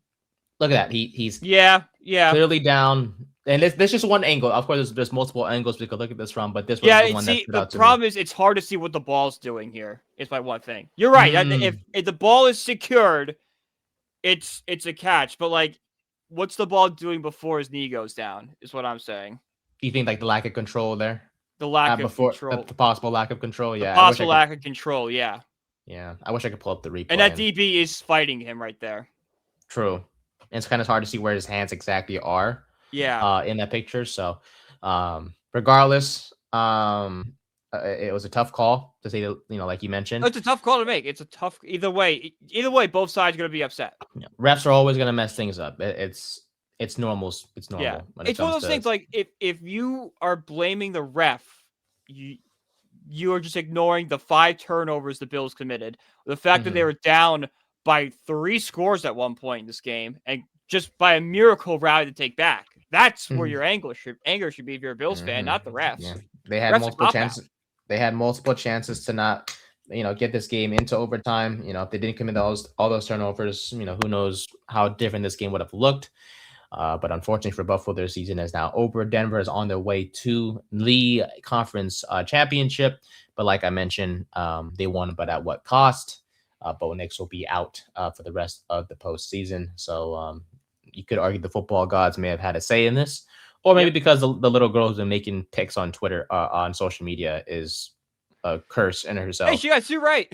S2: at that. He's clearly down. And there's just one angle. Of course, there's multiple angles we could look at this from, but this was the one that stood out to me.
S3: The problem is it's hard to see what the ball's doing here. It's my one thing. You're right. If the ball is secured, it's a catch. But what's the ball doing before his knee goes down? Is what I'm saying.
S2: Do you think the lack of control there?
S3: The lack of control.
S2: The possible lack of control. Yeah.
S3: The possible lack of control. Yeah.
S2: Yeah. I wish I could pull up the replay.
S3: And that DB is fighting him right there.
S2: True. And it's kind of hard to see where his hands exactly are.
S3: Yeah.
S2: In that picture. So, regardless, it was a tough call to say, like you mentioned.
S3: It's a tough call to make. It's a tough either way. Either way, both sides are going to be upset.
S2: Yeah. Refs are always going to mess things up. It's normal. It's normal.
S3: Yeah. It's one of those things if you are blaming the ref, you are just ignoring the 5 turnovers the Bills committed. The fact that they were down by 3 scores at one point in this game, and just by a miracle rally to take back. That's where your anger should be if you're a Bills fan, not the refs.
S2: Yeah. They had multiple chances. They had multiple chances to not, get this game into overtime. If they didn't commit all those turnovers, who knows how different this game would have looked. But unfortunately for Buffalo, their season is now over. Denver is on their way to the conference championship. But like I mentioned, they won, but at what cost? Bo Nix will be out for the rest of the postseason. So you could argue the football gods may have had a say in this, or maybe because the little girl who's been making pics on Twitter, on social media, is a curse in herself.
S3: Hey, she got two right.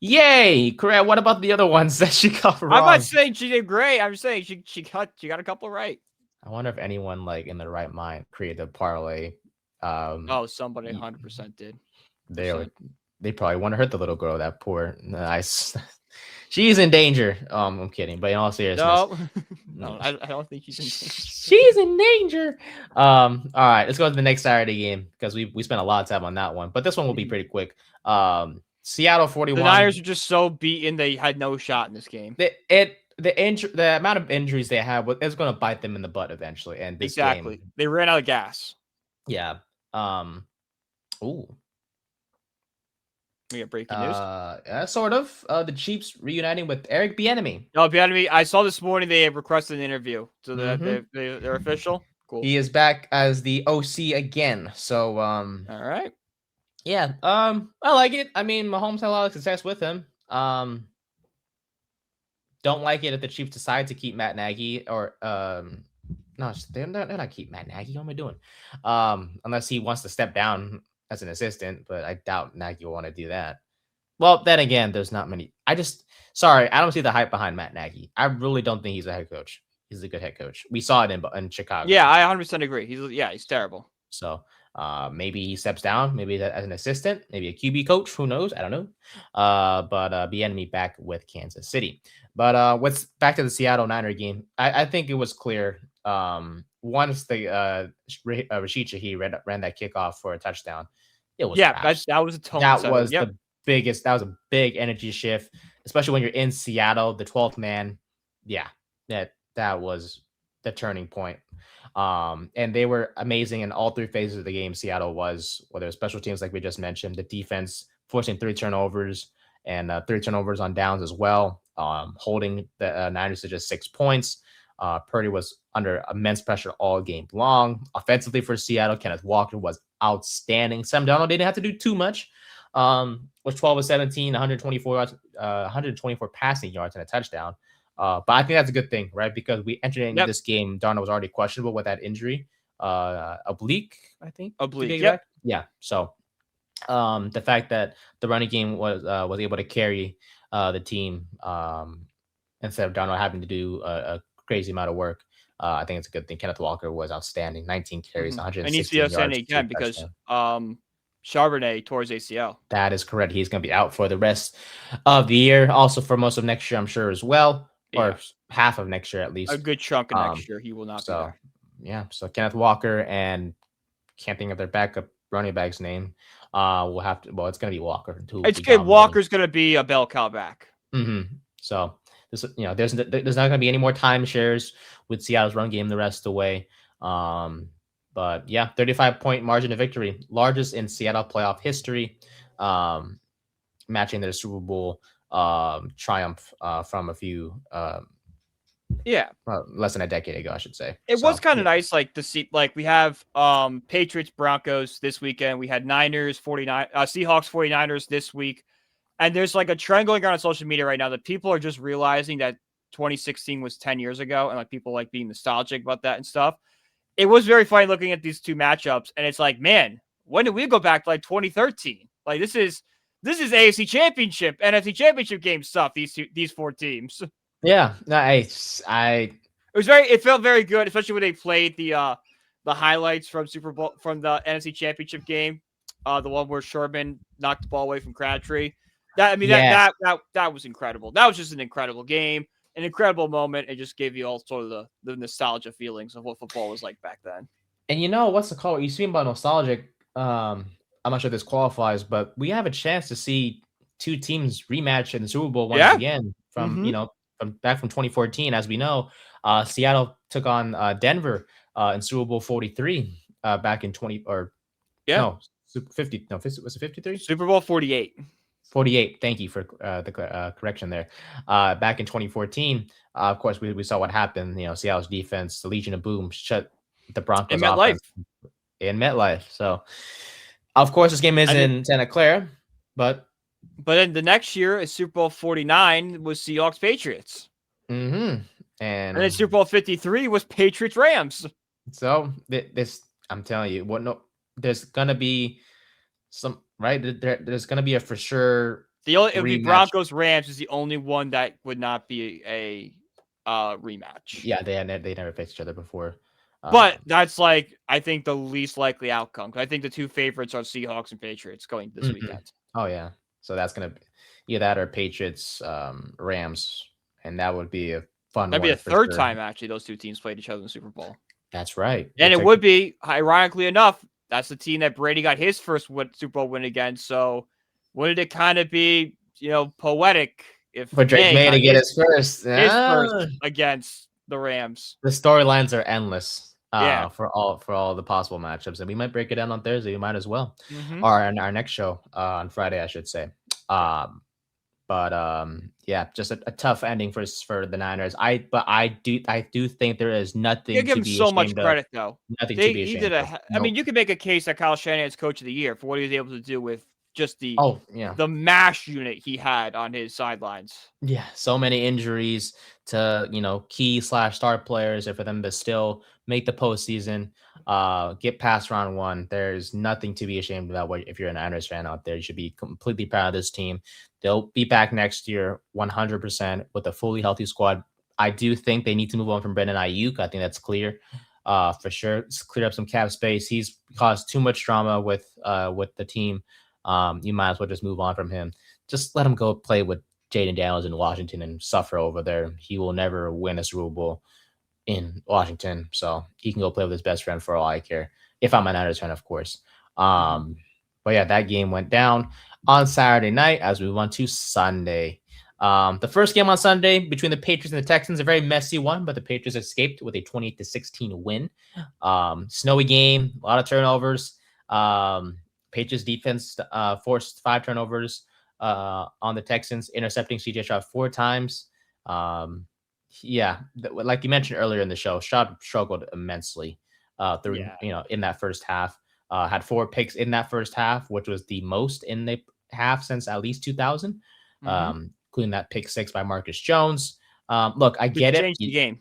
S2: Yay! Correct. What about the other ones that she got wrong?
S3: I'm not saying she did great. I'm just saying she got a couple right.
S2: I wonder if anyone like in their right mind created a parlay.
S3: Somebody 100% did.
S2: They probably want to hurt the little girl. That poor nice. She's in danger. I'm kidding, but in all seriousness,
S3: no, I don't think she's in danger.
S2: She's in danger. All right, let's go to the next Saturday game because we spent a lot of time on that one, but this one will be pretty quick. Seattle 41.
S3: The Niners are just so beaten; they had no shot in this game.
S2: The amount of injuries they have is going to bite them in the butt eventually. And this
S3: exactly,
S2: game,
S3: they ran out of gas.
S2: Yeah. Ooh.
S3: We got breaking news.
S2: Sort of. The Chiefs reuniting with Eric Bieniemy.
S3: No, Bieniemy. I saw this morning they have requested an interview, so they're official. Cool.
S2: He is back as the OC again. So
S3: all right.
S2: Yeah. I like it. I mean, Mahomes had a lot of success with him. Don't like it if the Chiefs decide to keep Matt Nagy or no, they're not keep Matt Nagy. What am I doing? Unless he wants to step down as an assistant, but I doubt Nagy will want to do that. Well, then again, there's not many. I don't see the hype behind Matt Nagy. I really don't think he's a head coach. He's a good head coach. We saw it in Chicago.
S3: Yeah, I 100% agree. He's terrible.
S2: So maybe he steps down, maybe as an assistant, maybe a QB coach. Who knows? I don't know. But Bieniemy back with Kansas City. But what's back to the Seattle Niner game? I think it was clear. Once the Rashid Shaheed ran that kickoff for a touchdown, it was
S3: that was a tone.
S2: That was the biggest. That was a big energy shift, especially when you're in Seattle, the 12th man. Yeah, that was the turning point. And they were amazing in all three phases of the game. Seattle was, whether it's special teams like we just mentioned, the defense forcing 3 turnovers and 3 turnovers on downs as well, holding the Niners to just 6 points. Purdy was under immense pressure all game long. Offensively for Seattle, Kenneth Walker was outstanding. Sam Darnold didn't have to do too much. Was 12 of 17, 124 yards, 124 passing yards and a touchdown. But I think that's a good thing, right? Because we entered into this game, Darnold was already questionable with that injury. Oblique, I think.
S3: Oblique,
S2: yeah. So the fact that the running game was able to carry the team instead of Darnold having to do a crazy amount of work, I think it's a good thing. Kenneth Walker was outstanding. 19 carries, 116 yards. And he's
S3: again because Charbonnet tore his ACL.
S2: That is correct. He's going to be out for the rest of the year. Also for most of next year, I'm sure as well. Or half of next year at least.
S3: A good chunk of next year. He will not be there.
S2: Yeah. So Kenneth Walker and can't think of their backup running back's name. We'll have to. Well, it's going to be Walker.
S3: It's good. Walker's going to be a bell cow back.
S2: So this, there's not going to be any more timeshares with Seattle's run game the rest of the way. But yeah, 35-point margin of victory, largest in Seattle playoff history, matching their Super Bowl triumph from a few less than a decade ago, I should say.
S3: It was kind of nice to see, we have Patriots Broncos this weekend, we had Niners 49 Seahawks 49ers this week, and there's a trend going on social media right now that people are just realizing that 2016 was 10 years ago, and people being nostalgic about that and stuff. It was very funny looking at these two matchups, and it's man, when did we go back to 2013? This is AFC Championship, NFC Championship game stuff. These 4 teams.
S2: Yeah,
S3: it felt very good, especially when they played the highlights from the NFC Championship game, the one where Sherman knocked the ball away from Crabtree. That was incredible. That was just an incredible game, an incredible moment. It just gave you all sort of the nostalgia feelings of what football was like back then.
S2: And what's the call? You speak about nostalgic. I'm not sure this qualifies, but we have a chance to see 2 teams rematch in the Super Bowl once again from back from 2014. As we know, Seattle took on Denver in Super Bowl 43 back in 50. No, was it 53?
S3: Super Bowl 48.
S2: 48. Thank you for the correction there. Back in 2014, of course, we saw what happened. Seattle's defense, the Legion of Boom, shut the Broncos off in MetLife. So Of course, this game is in Santa Clara, but
S3: then the next year is Super Bowl 49 was Seahawks Patriots.
S2: And
S3: then Super Bowl 53 was Patriots Rams.
S2: So this, I'm telling you, there's gonna be some, right? There's gonna be a for sure.
S3: It would be Broncos Rams is the only one that would not be a rematch.
S2: Yeah, they never faced each other before.
S3: But that's like, I think, the least likely outcome. I think the two favorites are Seahawks and Patriots going this weekend.
S2: Oh yeah, so that's gonna be either that or Patriots Rams, and that would be a fun.
S3: That'd be a third time actually those two teams played each other in the Super Bowl.
S2: That's right,
S3: and it would be, ironically enough, that's the team that Brady got his first Super Bowl win against. So wouldn't it kind of be, poetic if
S2: for Drake May to get his first
S3: against the Rams?
S2: The storylines are endless.
S3: Yeah,
S2: for all the possible matchups, and we might break it down on Thursday. We might as well,
S3: or
S2: in our next show on Friday, I should say. Yeah, just a tough ending for the Niners. I do think there is nothing.
S3: You give him so much credit, though.
S2: Nothing to be ashamed of.
S3: I mean, you could make a case that Kyle Shanahan's Coach of the Year for what he was able to do with just the mash unit he had on his sidelines.
S2: Yeah, so many injuries to key / star players, and for them to still make the postseason, get past round one. There's nothing to be ashamed about. If you're an Niners fan out there, you should be completely proud of this team. They'll be back next year 100% with a fully healthy squad. I do think they need to move on from Brandon Ayuk. I think that's clear, for sure. It's cleared up some cap space. He's caused too much drama with the team. You might as well just move on from him. Just let him go play with Jaden Daniels in Washington and suffer over there. He will never win a Super Bowl in Washington, so he can go play with his best friend for all I care. If I'm a Niners fan, of course. But yeah, that game went down on Saturday night as we went to Sunday. The first game on Sunday between the Patriots and the Texans, a very messy one, but the Patriots escaped with a 28-16 win. Snowy game, a lot of turnovers. Patriots defense forced 5 turnovers on the Texans, intercepting CJ Stroud 4 times. Like you mentioned earlier in the show, Stroud struggled immensely in that first half. Had 4 picks in that first half, which was the most in the half since at least 2000, including that pick 6 by Marcus Jones. Look, I get it.
S3: Changed the game.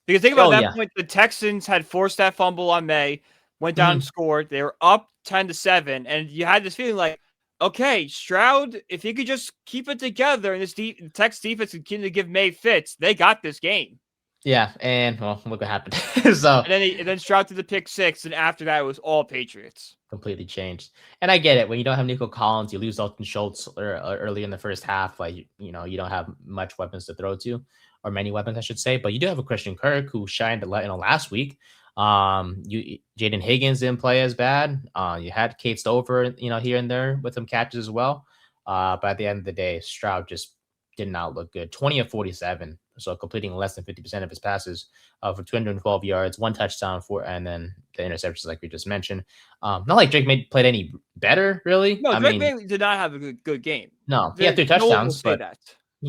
S3: Because think about that point, the Texans had forced that fumble on May, went down and scored. They were up 10-7, and you had this feeling like, okay, Stroud, if he could just keep it together and this Texas defense could continue to give May fits, they got this game.
S2: Yeah, and well, look what happened.
S3: And then Stroud to the pick 6, and after that, it was all Patriots.
S2: Completely changed. And I get it. When you don't have Nico Collins, you lose Dalton Schultz early in the first half. Like, you don't have much weapons to throw to, or many weapons, I should say. But you do have a Christian Kirk who shined last week. Jaden Higgins didn't play as bad. You had Kate Stover, here and there with some catches as well. But at the end of the day, Stroud just did not look good. 20 of 47, so completing less than 50% of his passes for 212 yards, 1 touchdown, and then the interceptions, like we just mentioned. Not like Drake May played any better, really.
S3: No, Drake May did not have a good game.
S2: No, he had 3 touchdowns, he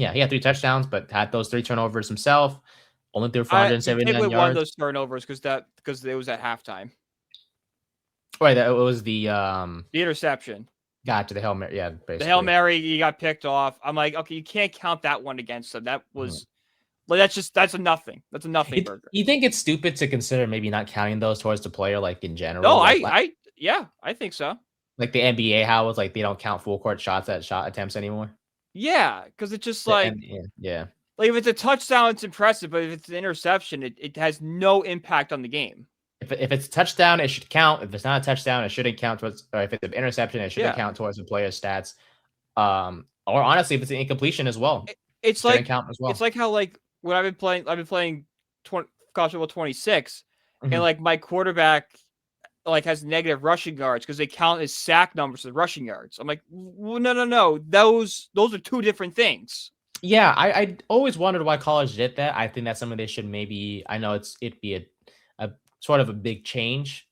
S2: had 3 touchdowns, but had those 3 turnovers himself. Only threw 479 yards.
S3: One of those turnovers because it was at halftime.
S2: Right, it was the
S3: interception.
S2: Got to the Hail Mary, yeah. Basically.
S3: The Hail Mary, he got picked off. I'm like, okay, you can't count that one against them. That was, that's a nothing. That's a nothing burger.
S2: You think it's stupid to consider maybe not counting those towards the player, like in general?
S3: No, I think so.
S2: Like the NBA, how it's like they don't count full court shot attempts anymore.
S3: Yeah, because it's just like, like if it's a touchdown, it's impressive, but if it's an interception, it has no impact on the game.
S2: If it's a touchdown, it should count. If it's not a touchdown, it shouldn't count towards. Or if it's an interception, it shouldn't count towards the player's stats. Or honestly, if it's an incompletion as well,
S3: it's like count as well. It's like how when I've been playing college football 26, and like my quarterback has negative rushing yards because they count his sack numbers as rushing yards. I'm like, well, no, those are 2 different things.
S2: Yeah, I always wondered why college did that. I think that's something they should maybe. I know it'd be a sort of a big change.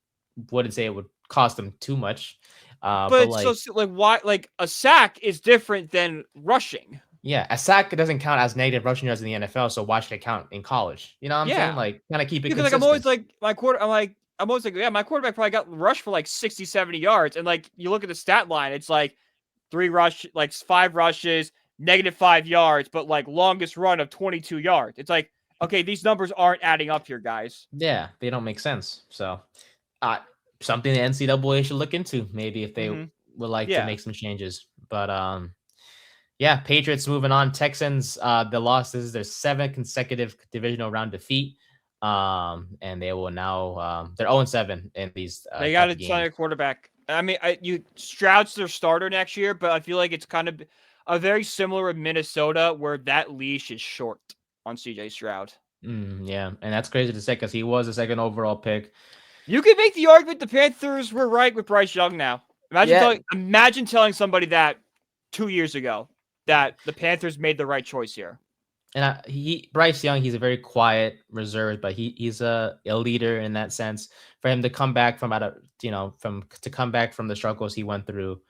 S2: Wouldn't say it would cost them too much. But
S3: why? Like a sack is different than rushing.
S2: Yeah, a sack doesn't count as negative rushing yards in the NFL. So why should it count in college? You know what I'm saying? Like, kind of keep it.
S3: Because I'm always like my quarter. I'm like, I'm almost like, yeah, my quarterback probably got rushed for like 60, 70 yards. And like, you look at the stat line, it's like 5 rushes, -5 yards, but like longest run of 22 yards. It's like, okay, these numbers aren't adding up here, guys.
S2: Yeah, they don't make sense. So, uh, something the NCAA should look into, maybe if they would like to
S3: Yeah.
S2: make some changes. But yeah, Patriots moving on. Texans, the loss. This is their 7th consecutive divisional round defeat. And they will now they're 0-7 in these
S3: They got
S2: type
S3: to
S2: of
S3: sign
S2: games.
S3: a quarterback. I mean, Stroud's their starter next year, but I feel like it's kind of a very similar with Minnesota, where that leash is short on CJ Stroud.
S2: Yeah, and that's crazy to say because he was a 2nd overall pick.
S3: You can make the argument the Panthers were right with Bryce Young now. Imagine telling somebody that 2 years ago that the Panthers made the right choice here.
S2: And Bryce Young, he's a very quiet, reserved, but he's a leader in that sense. For him to come back from come back from the struggles he went through,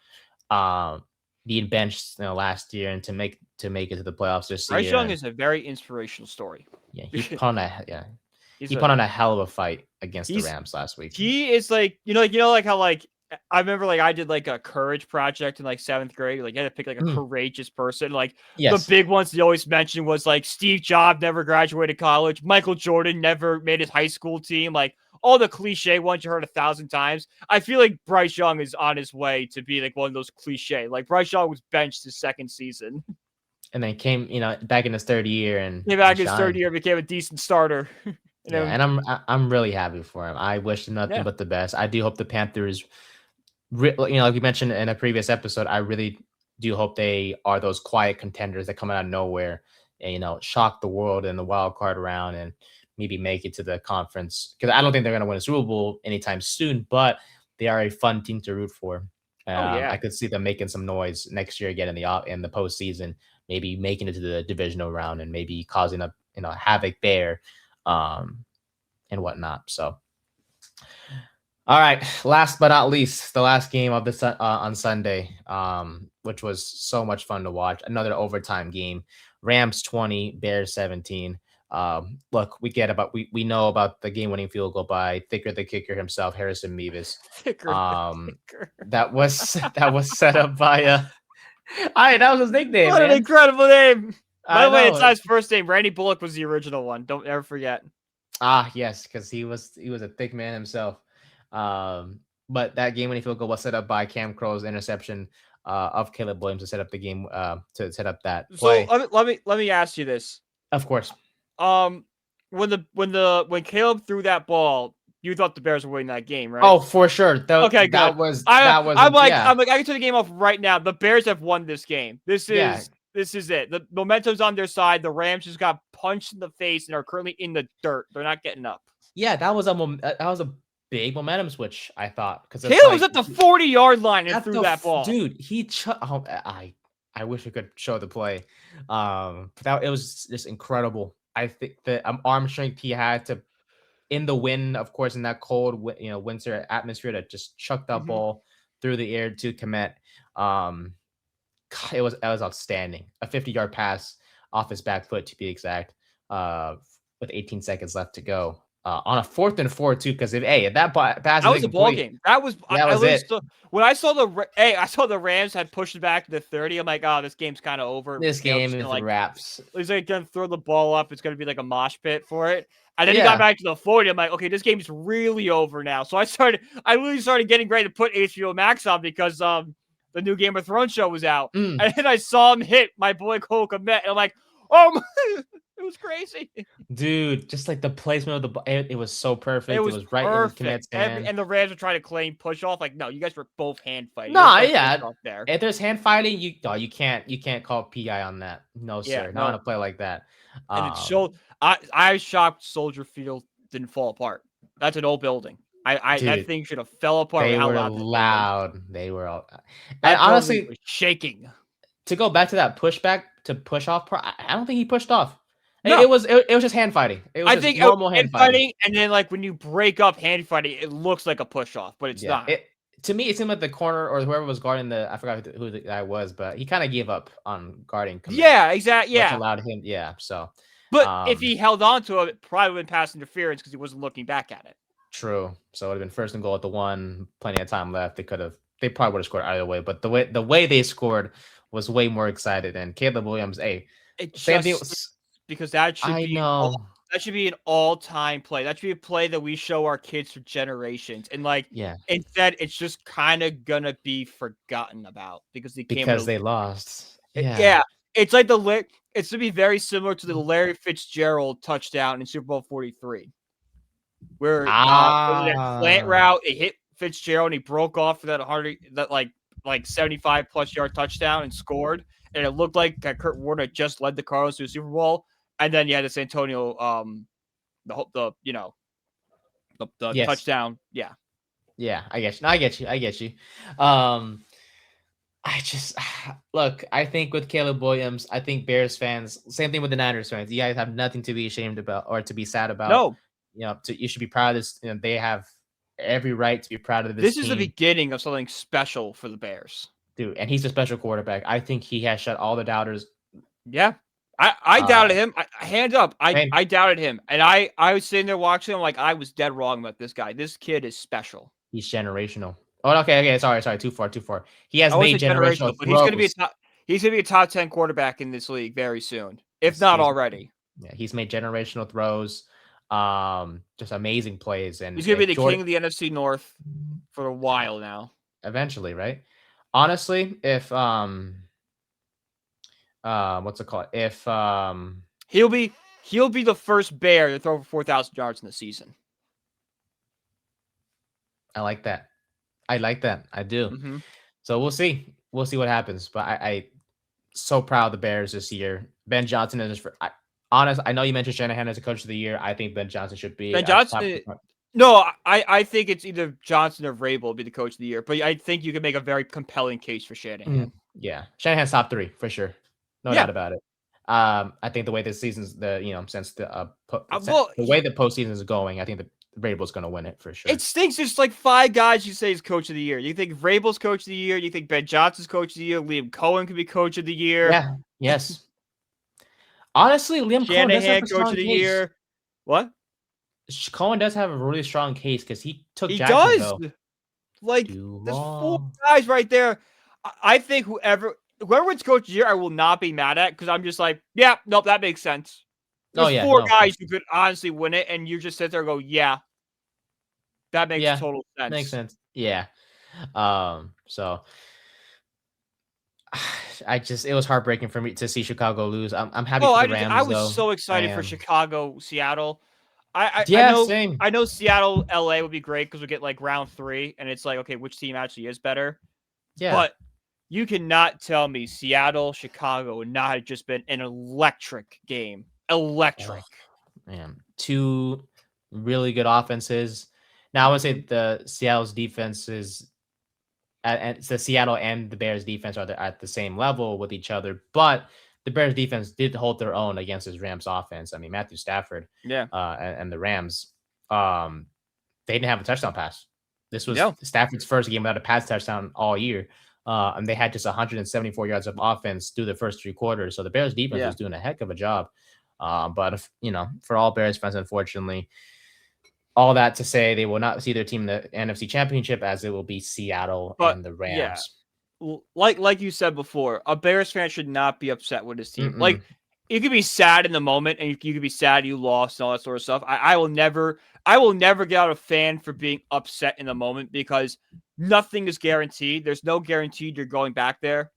S2: being benched last year, and to make it to the playoffs this year.
S3: Bryce Young is a very inspirational story.
S2: Yeah, he put on a hell of a fight against the Rams last week.
S3: He is like how like I remember like I did like a courage project in like 7th grade. Like you had to pick like a courageous person. Like the big ones they always mentioned was like Steve Jobs never graduated college, Michael Jordan never made his high school team. Like all the cliche ones you heard 1,000 times. I feel like Bryce Young is on his way to be like one of those cliche. Like Bryce Young was benched his 2nd season,
S2: and then came back in his 3rd year and
S3: became a decent starter.
S2: And I'm really happy for him. I wish him nothing but the best. I do hope the Panthers, like we mentioned in a previous episode, I really do hope they are those quiet contenders that come out of nowhere and shock the world in the wild card round and maybe make it to the conference. Because I don't think they're going to win a Super Bowl anytime soon, but they are a fun team to root for. I could see them making some noise next year again in the postseason, maybe making it to the divisional round and maybe causing a havoc there. And whatnot. So, all right. Last but not least, the last game of the on Sunday, which was so much fun to watch. Another overtime game. Rams 20, Bears 17. Look, we know about the game-winning field goal by Thicker the Kicker himself, Harrison Mevis. That was set up by that was his nickname.
S3: What an incredible name! By the way, it's not his first name. Randy Bullock was the original one. Don't ever forget.
S2: Yes, because he was a thick man himself. But that game-winning field goal was set up by Cam Crow's interception of Caleb Williams to set up the game to set up that play.
S3: So let me ask you this.
S2: Of course.
S3: When Caleb threw that ball, you thought the Bears were winning that game, right?
S2: Oh, for sure.
S3: Okay, good. I'm like, I can turn the game off right now. The Bears have won this game. This is it. The momentum's on their side. The Rams just got punched in the face and are currently in the dirt. They're not getting up.
S2: Yeah, that was a big momentum switch, I thought. Because
S3: Caleb was at the 40-yard line and threw that ball.
S2: Dude, I wish we could show the play. It was just incredible. I think the arm strength he had to, in the wind, of course, in that cold, winter atmosphere, to just chuck that ball through the air to Komet. It was outstanding. A 50-yard pass off his back foot, to be exact, with 18 seconds left to go. On a 4th and 4 too, because if that pass
S3: was a ball game. That was
S2: it.
S3: When I saw the Rams had pushed it back to the 30. I'm like, oh, this game's kind of over.
S2: This game is wraps.
S3: He's like gonna throw the ball up. It's gonna be like a mosh pit for it. And then he got back to the 40. I'm like, okay, this game's really over now. So I literally started getting ready to put HBO Max on because the new Game of Thrones show was out. And then I saw him hit my boy Cole Kmet, and I'm like, oh my. It was crazy.
S2: Dude, just like the placement of the ball, it was so perfect.
S3: It was
S2: right
S3: perfect.
S2: in Komet's hand.
S3: And the Rams were trying to claim push off. Like, no, you guys were both hand fighting.
S2: No, yeah. If there's hand fighting, you can't call PI on that. No, sir. Not on a play like that.
S3: And it showed. I shocked Soldier Field didn't fall apart. That's an old building. Dude, that thing should have fell apart.
S2: They were loud. They were all.
S3: And honestly, was shaking.
S2: To go back to that push off part, I don't think he pushed off.
S3: No.
S2: It was just hand fighting. I think normal hand fighting.
S3: And then like when you break up hand fighting, it looks like a push off, but it's not.
S2: To me, it seemed like the corner or whoever was guarding I forgot who the guy was, but he kind of gave up on guarding.
S3: Yeah, exactly. Yeah,
S2: which allowed him. Yeah, so.
S3: But if he held on to it probably would have been pass interference because he wasn't looking back at it.
S2: True. So it would have been first and goal at the 1, plenty of time left. They probably would have scored either way, but the way they scored was way more excited. And Caleb Williams, hey,
S3: It
S2: same thing.
S3: just because that should
S2: I
S3: be
S2: know.
S3: that should be an all-time play. That should be a play that we show our kids for generations. And like
S2: Yeah,
S3: instead, it's just kind of gonna be forgotten about because they came
S2: because
S3: with
S2: they lost. Yeah.
S3: yeah. It's like it's to be very similar to the Larry Fitzgerald touchdown in Super Bowl 43. Where was it a slant
S2: Ah.
S3: route? It hit Fitzgerald and he broke off for that 75 plus yard touchdown and scored. And it looked like Kurt Warner just led the Cardinals to a Super Bowl. And then you had this Antonio the
S2: Yes.
S3: touchdown. Yeah.
S2: Yeah, I get you. No, I get you. I just look. I think with Caleb Williams, I think Bears fans, same thing with the Niners fans. You guys have nothing to be ashamed about or to be sad about.
S3: No,
S2: You should be proud of this. They have every right to be proud of this
S3: this is the
S2: team,
S3: beginning of something special for the Bears.
S2: dude. And he's a special quarterback. I think he has shut all the doubters.
S3: Yeah. I doubted him. Hands up.
S2: Same.
S3: I doubted him. And I was sitting there watching him like I was dead wrong about this guy. This kid is special.
S2: He's generational. Oh, okay. Sorry. Too far. He has
S3: I wouldn't
S2: made
S3: say
S2: generational
S3: but
S2: throws.
S3: he's gonna be a top 10 quarterback in this league very soon, if not already.
S2: Yeah, he's made generational throws. Just amazing plays, and
S3: He's gonna be the king of the NFC North for a while now.
S2: Eventually, right? Honestly, if what's it called? If
S3: he'll be the first Bear to throw for 4,000 yards in the season.
S2: I like that. I do.
S3: Mm-hmm.
S2: So we'll see. We'll see what happens. But I so proud of the Bears this year. Ben Johnson is I know you mentioned Shanahan as a coach of the year. I think Ben Johnson should be.
S3: Ben Johnson. No, I think it's either Johnson or Vrabel will be the coach of the year. But I think you can make a very compelling case for Shanahan.
S2: Yeah, Shanahan's top 3 for sure. No doubt about it. I think the way this season's since the way the postseason is going, I think the Vrabel's going to win it for sure.
S3: It stinks. There's like 5 guys you say is coach of the year. You think Vrabel's coach of the year? You think Ben Johnson's coach of the year? Liam Cohen could be coach of the year.
S2: Yeah. Yes. Honestly, Liam Cohen does have a strong
S3: coach of the year. What?
S2: Cohen does have a really strong case because he took
S3: Jacksonville. Does. Like there's 4 guys right there. I think whoever wins coach of the year, I will not be mad at because I'm just like, yeah, nope, that makes sense. There's 4 guys who could honestly win it, and you just sit there and go, yeah, that makes total sense.
S2: Makes sense. Yeah. So it was heartbreaking for me to see Chicago lose. I'm happy for the Rams.
S3: I was so excited for Chicago, Seattle.
S2: Same.
S3: I know Seattle, LA would be great because we get like round 3, and it's like, okay, which team actually is better?
S2: Yeah.
S3: But you cannot tell me Seattle, Chicago would not have just been an electric game. Electric.
S2: Oh, man. 2 really good offenses. Now I would say the Seattle's defense is and the Seattle and the Bears defense are at the same level with each other, but the Bears defense did hold their own against his Rams offense. I mean, Matthew Stafford, and the Rams, they didn't have a touchdown pass. This was Stafford's first game without a pass touchdown all year, and they had just 174 yards of offense through the first 3 quarters. So the Bears defense was doing a heck of a job. But for all Bears fans, unfortunately, all that to say, they will not see their team in the NFC Championship as it will be Seattle and the Rams.
S3: Yeah. Like you said before, a Bears fan should not be upset with his team. Like, you could be sad in the moment, and you could be sad you lost and all that sort of stuff. I will never get out a fan for being upset in the moment because nothing is guaranteed. There's no guarantee you're going back there.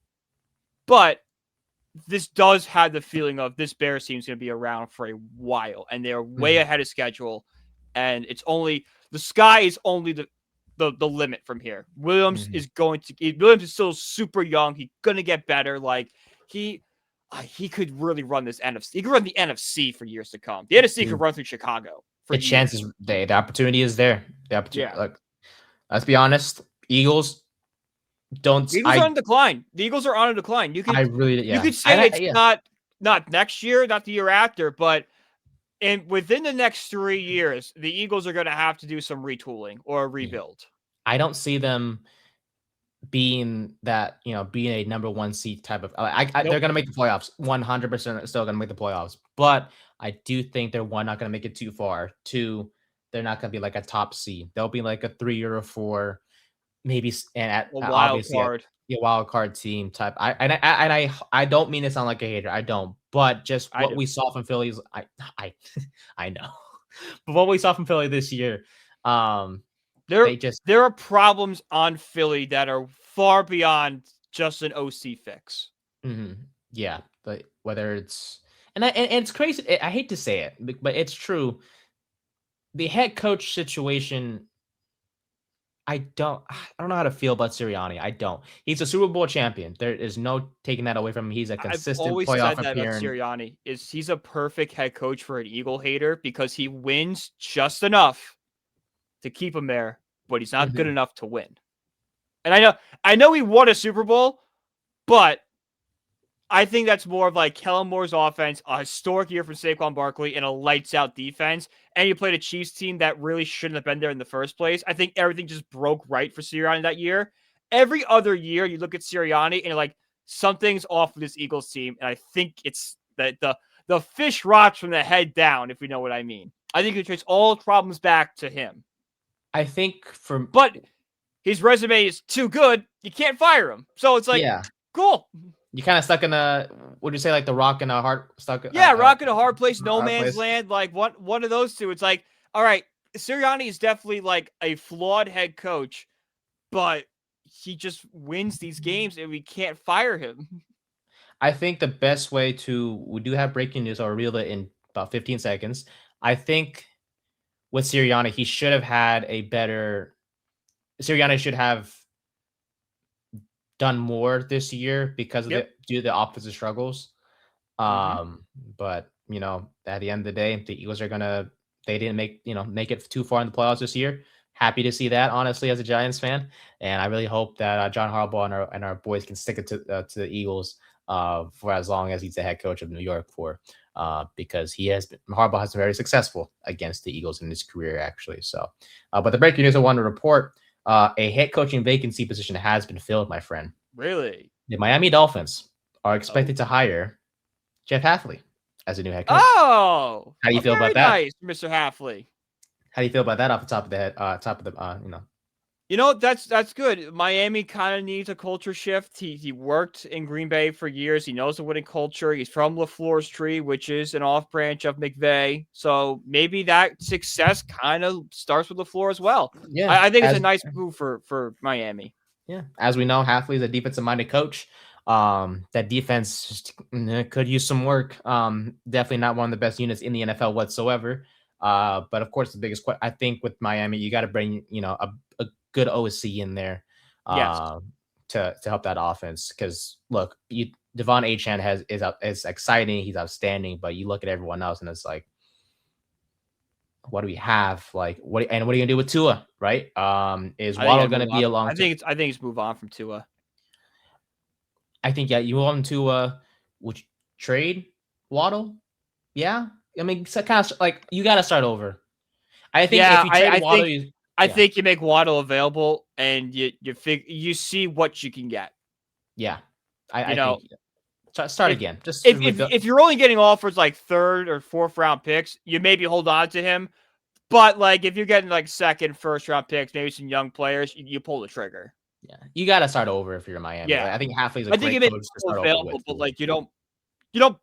S3: But this does have the feeling of this Bears team is going to be around for a while, and they're way ahead of schedule. And it's only the sky is only the limit from here. Williams is still super young. He's gonna get better. Like he could really run this NFC. He could run the NFC for years to come. The NFC could run through Chicago.
S2: The chances, the opportunity is there. The opportunity. Like, let's be honest. Eagles are on decline.
S3: The Eagles are on a decline. You could
S2: you
S3: could say it's not next year, not the year after, but. And within the next 3 years, the Eagles are going to have to do some retooling or a rebuild.
S2: I don't see them being that, being a number 1 seed type of. They're going to make the playoffs. 100% still going to make the playoffs. But I do think they're not going to make it too far. 2, they're not going to be like a top seed. They'll be like a 3 or a 4, maybe, and
S3: A wild
S2: obviously
S3: card.
S2: a wild card team type. I don't mean to sound like a hater. I don't. But just
S3: I
S2: what
S3: do.
S2: we saw from Phillies, I know. But what we saw from Philly this year,
S3: there are problems on Philly that are far beyond just an OC fix.
S2: Yeah, but whether it's and it's crazy. I hate to say it, but it's true. The head coach situation, I don't know how to feel about Sirianni. I don't. He's a Super Bowl champion. There is no taking that away from him. He's a
S3: I've
S2: consistent
S3: always
S2: playoff
S3: said that about
S2: appearance.
S3: Sirianni is he's a perfect head coach for an Eagle hater because he wins just enough to keep him there, but he's not good enough to win. And I know he won a Super Bowl, but I think that's more of like Kellen Moore's offense, a historic year for Saquon Barkley, and a lights out defense. And you played a Chiefs team that really shouldn't have been there in the first place. I think everything just broke right for Sirianni that year. Every other year, you look at Sirianni and you're like, something's off with this Eagles team. And I think it's that the fish rots from the head down, if you know what I mean. I think it traces all problems back to him.
S2: I think
S3: but his resume is too good. You can't fire him. So it's like, cool.
S2: You kind of stuck in would you say like the rock and a hard stuck?
S3: Yeah, rock in a hard place, no man's land. Like one of those two. It's like, all right, Sirianni is definitely like a flawed head coach, but he just wins these games and we can't fire him.
S2: I think the best way we do have breaking news. I'll reel it in about 15 seconds. I think with Sirianni, he should have had a better. Sirianni should have done more this year because of due to the offensive struggles. But you know, at the end of the day, the Eagles they didn't make it too far in the playoffs this year. Happy to see that, honestly, as a Giants fan, and I really hope that John Harbaugh and our boys can stick it to the Eagles for as long as he's the head coach of New York because Harbaugh has been very successful against the Eagles in his career, actually. So, but the breaking news I want to report. A head coaching vacancy position has been filled, my friend.
S3: Really?
S2: The Miami Dolphins are expected to hire Jeff Hafley as a new head coach.
S3: Oh,
S2: how do you feel about that?
S3: Nice, Mr. Hafley.
S2: How do you feel about that off the top of the head?
S3: That's good. Miami kind of needs a culture shift. He worked in Green Bay for years. He knows the winning culture. He's from LaFleur's tree, which is an off branch of McVay. So maybe that success kind of starts with LaFleur as well. Yeah, I think it's a nice move for Miami.
S2: Yeah, as we know, Hafley is a defensive-minded coach. That defense just could use some work. Definitely not one of the best units in the NFL whatsoever. But of course, the biggest question I think with Miami, you got to bring a good OC in there to help that offense. Because look, Devon Achane is exciting, he's outstanding, but you look at everyone else and it's like, what do we have? Like, what are you gonna do with Tua? Right? Is Waddle gonna be along?
S3: I think it's move on from Tua.
S2: I think you want to would you trade Waddle? Yeah, I mean, so kind of like you got to start over. I think if you trade Waddle,
S3: I think you make Waddle available and you see what you can get.
S2: Yeah, I think start again. Just
S3: if you're only getting offers like 3rd or 4th round picks, you maybe hold on to him. But like if you're getting like 2nd, 1st round picks, maybe some young players, you pull the trigger.
S2: Yeah, you got to start over if you're Miami.
S3: Yeah,
S2: like, I think Hafley's a great coach to start over with.
S3: But like you don't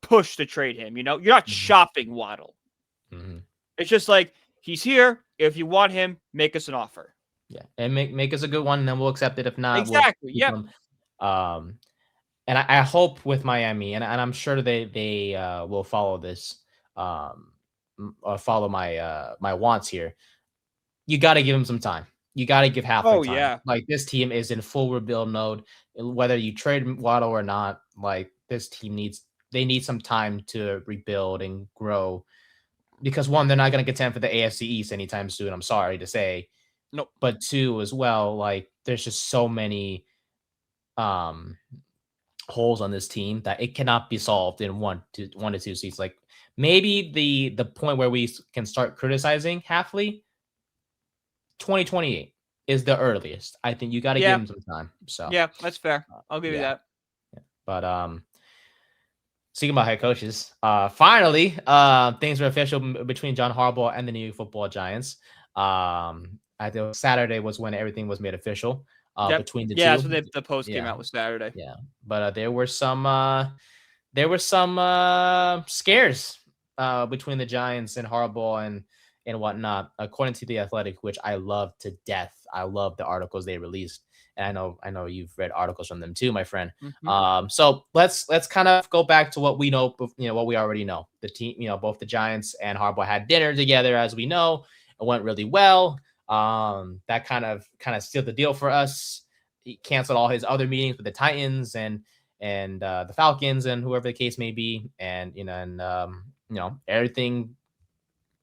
S3: push to trade him. You're not shopping Waddle. It's just like he's here. If you want him, make us an offer.
S2: Yeah, and make us a good one, and then we'll accept it. If not,
S3: exactly.
S2: And I hope with Miami, and I'm sure they will follow this, or follow my wants here. You got to give him some time. You got to give Hafley time.
S3: Yeah.
S2: Like this team is in full rebuild mode. Whether you trade Waddle or not, like this team need some time to rebuild and grow. Because 1, they're not going to contend for the AFC East anytime soon. I'm sorry to say.
S3: No.
S2: But 2 as well, like there's just so many holes on this team that it cannot be solved in 1 to 2 seasons. Like maybe the point where we can start criticizing Hafley, 2028 is the earliest. I think you got to give him some time. So
S3: yeah, that's fair. I'll give you that.
S2: Yeah. But speaking about head coaches, finally, things are official between John Harbaugh and the New York Football Giants. I think Saturday was when everything was made official
S3: Yep.
S2: between the
S3: Yeah,
S2: two.
S3: so the post came
S2: Yeah,
S3: out was Saturday.
S2: yeah. But there were some scares between the Giants and Harbaugh and whatnot, according to the Athletic, which I love to death. I love the articles they released, and I know you've read articles from them too, my friend.
S3: Mhm.
S2: So let's kind of go back to what we know. What we already know. The team, both the Giants and Harbaugh had dinner together, as we know. It went really well. That kind of sealed the deal for us. He canceled all his other meetings with the Titans and the Falcons and whoever the case may be, and everything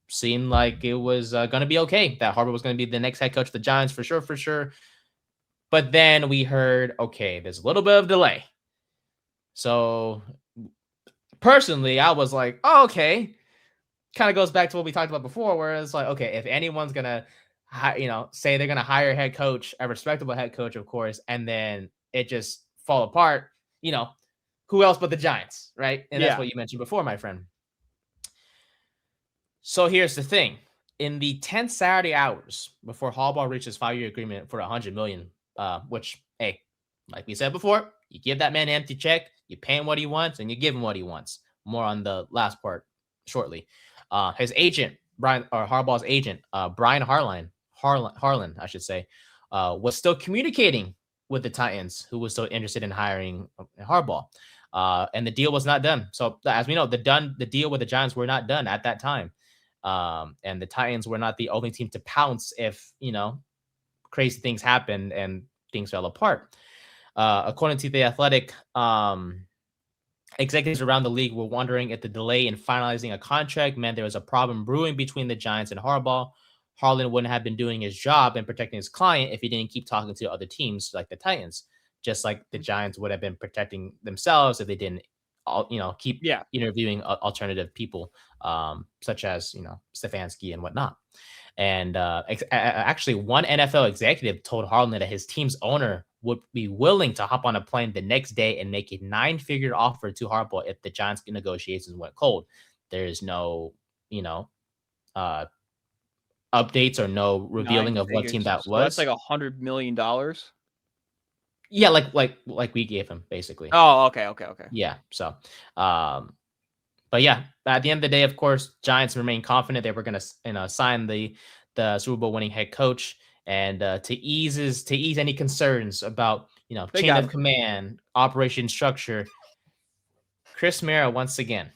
S2: seemed like it was going to be okay. That Harbaugh was going to be the next head coach of the Giants for sure. But then we heard, okay, there's a little bit of delay. So personally, I was like, oh, okay. Kind of goes back to what we talked about before, where it's like, okay, if anyone's gonna, say they're gonna hire a head coach, a respectable head coach, of course, and then it just fall apart, who else but the Giants, right? And that's
S3: Yeah.
S2: what you mentioned before, my friend. So here's the thing: in the 10 Saturday hours before Harbaugh reaches 5-year agreement for $100 million, which, hey, like we said before, you give that man an empty check, you pay him what he wants, and you give him what he wants. More on the last part shortly. His agent, Harbaugh's agent, Brian Harlan, I should say, was still communicating with the Titans, who was still interested in hiring Harbaugh. And the deal was not done. So as we know, the deal with the Giants were not done at that time. And the Titans were not the only team to pounce if, crazy things happened and things fell apart. According to the Athletic, executives around the league were wondering if the delay in finalizing a contract meant there was a problem brewing between the Giants and Harbaugh. Harlan wouldn't have been doing his job and protecting his client if he didn't keep talking to other teams like the Titans, just like the Giants would have been protecting themselves if they didn't, keep interviewing alternative people, such as, Stefanski and whatnot. And actually, one NFL executive told Harlan that his team's owner would be willing to hop on a plane the next day and make a 9-figure offer to Harbaugh if the Giants' negotiations went cold. There is no, updates or no revealing of what team that
S3: So
S2: was.
S3: that's like $100 million.
S2: Yeah, like we gave him basically.
S3: Oh, okay.
S2: Yeah. So, but yeah, at the end of the day, of course, Giants remain confident they were going to, sign the Super Bowl winning head coach, and to ease any concerns about chain of command, operation structure. Chris Mara once again.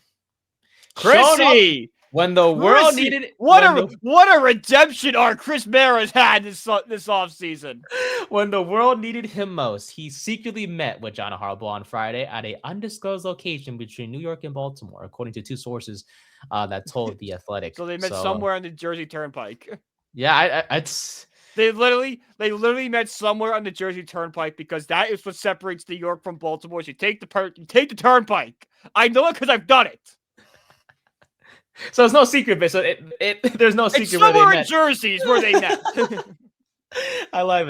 S3: Chrissy,
S2: when the world needed it.
S3: What a redemption arc Chris Mara's had this offseason.
S2: When the world needed him most, he secretly met with John Harbaugh on Friday at an undisclosed location between New York and Baltimore, according to two sources that told the Athletic.
S3: So they met somewhere on the Jersey Turnpike.
S2: Yeah,
S3: They literally met somewhere on the Jersey Turnpike, because that is what separates New York from Baltimore. You take the Turnpike. I know it because I've done it.
S2: So it's no secret, but so there's no secret.
S3: It's somewhere in Jersey is where they met.
S2: I love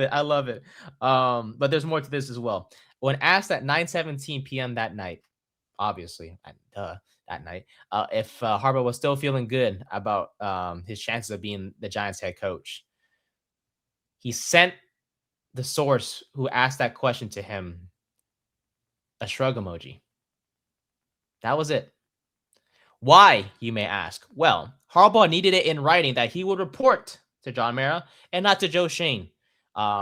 S2: it. But there's more to this as well. When asked at 9:17 p.m. that night, obviously, that night, if Harbaugh was still feeling good about his chances of being the Giants head coach, he sent the source who asked that question to him a shrug emoji. That was it. Why, you may ask? Well, Harbaugh needed it in writing that he would report to John Mara and not to Joe Schoen,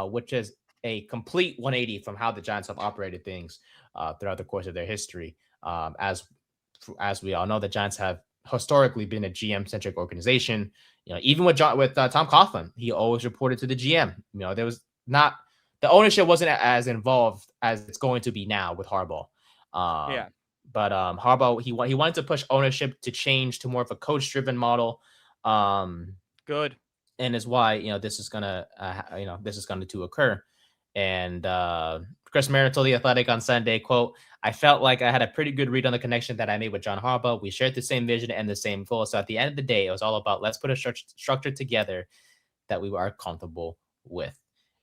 S2: which is a complete 180 from how the Giants have operated things throughout the course of their history. As we all know, the Giants have historically been a GM-centric organization. Even with Tom Coughlin, he always reported to the GM. There was not the ownership wasn't as involved as it's going to be now with Harbaugh. But Harbaugh, he wanted to push ownership to change to more of a coach-driven model.
S3: Good.
S2: And is why this is gonna to occur. And Chris Mara told the Athletic on Sunday, quote, "I felt like I had a pretty good read on the connection that I made with John Harbaugh. We shared the same vision and the same goal. So at the end of the day, it was all about let's put a structure together that we are comfortable with."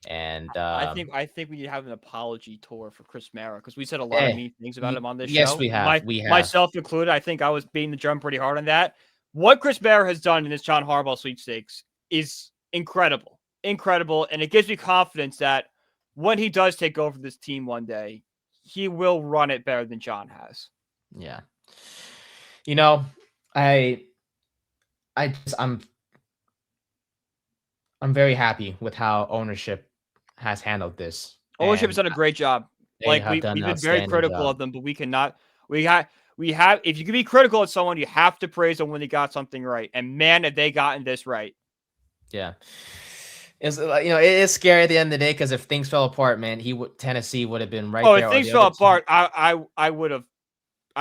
S2: And
S3: I think we need to have an apology tour for Chris Mara, because we said a lot of mean things about him on this show.
S2: Yes, we have.
S3: Myself included. I think I was beating the drum pretty hard on that. What Chris Mara has done in this John Harbaugh sweepstakes is incredible. And it gives me confidence that when he does take over this team one day, he will run it better than John has.
S2: Yeah. You know, I'm very happy with how ownership has handled this.
S3: Ownership has
S2: And
S3: done a great job.
S2: they
S3: Like
S2: have done
S3: we've
S2: an
S3: been very
S2: outstanding
S3: critical
S2: job.
S3: of them, but we have if you can be critical of someone, you have to praise them when they got something right. And man, have they gotten this right.
S2: Yeah. It's it is scary at the end of the day because if things fell apart, man, Tennessee would have been right
S3: Oh,
S2: there.
S3: if
S2: Or
S3: things
S2: the
S3: fell
S2: other team.
S3: apart, we would have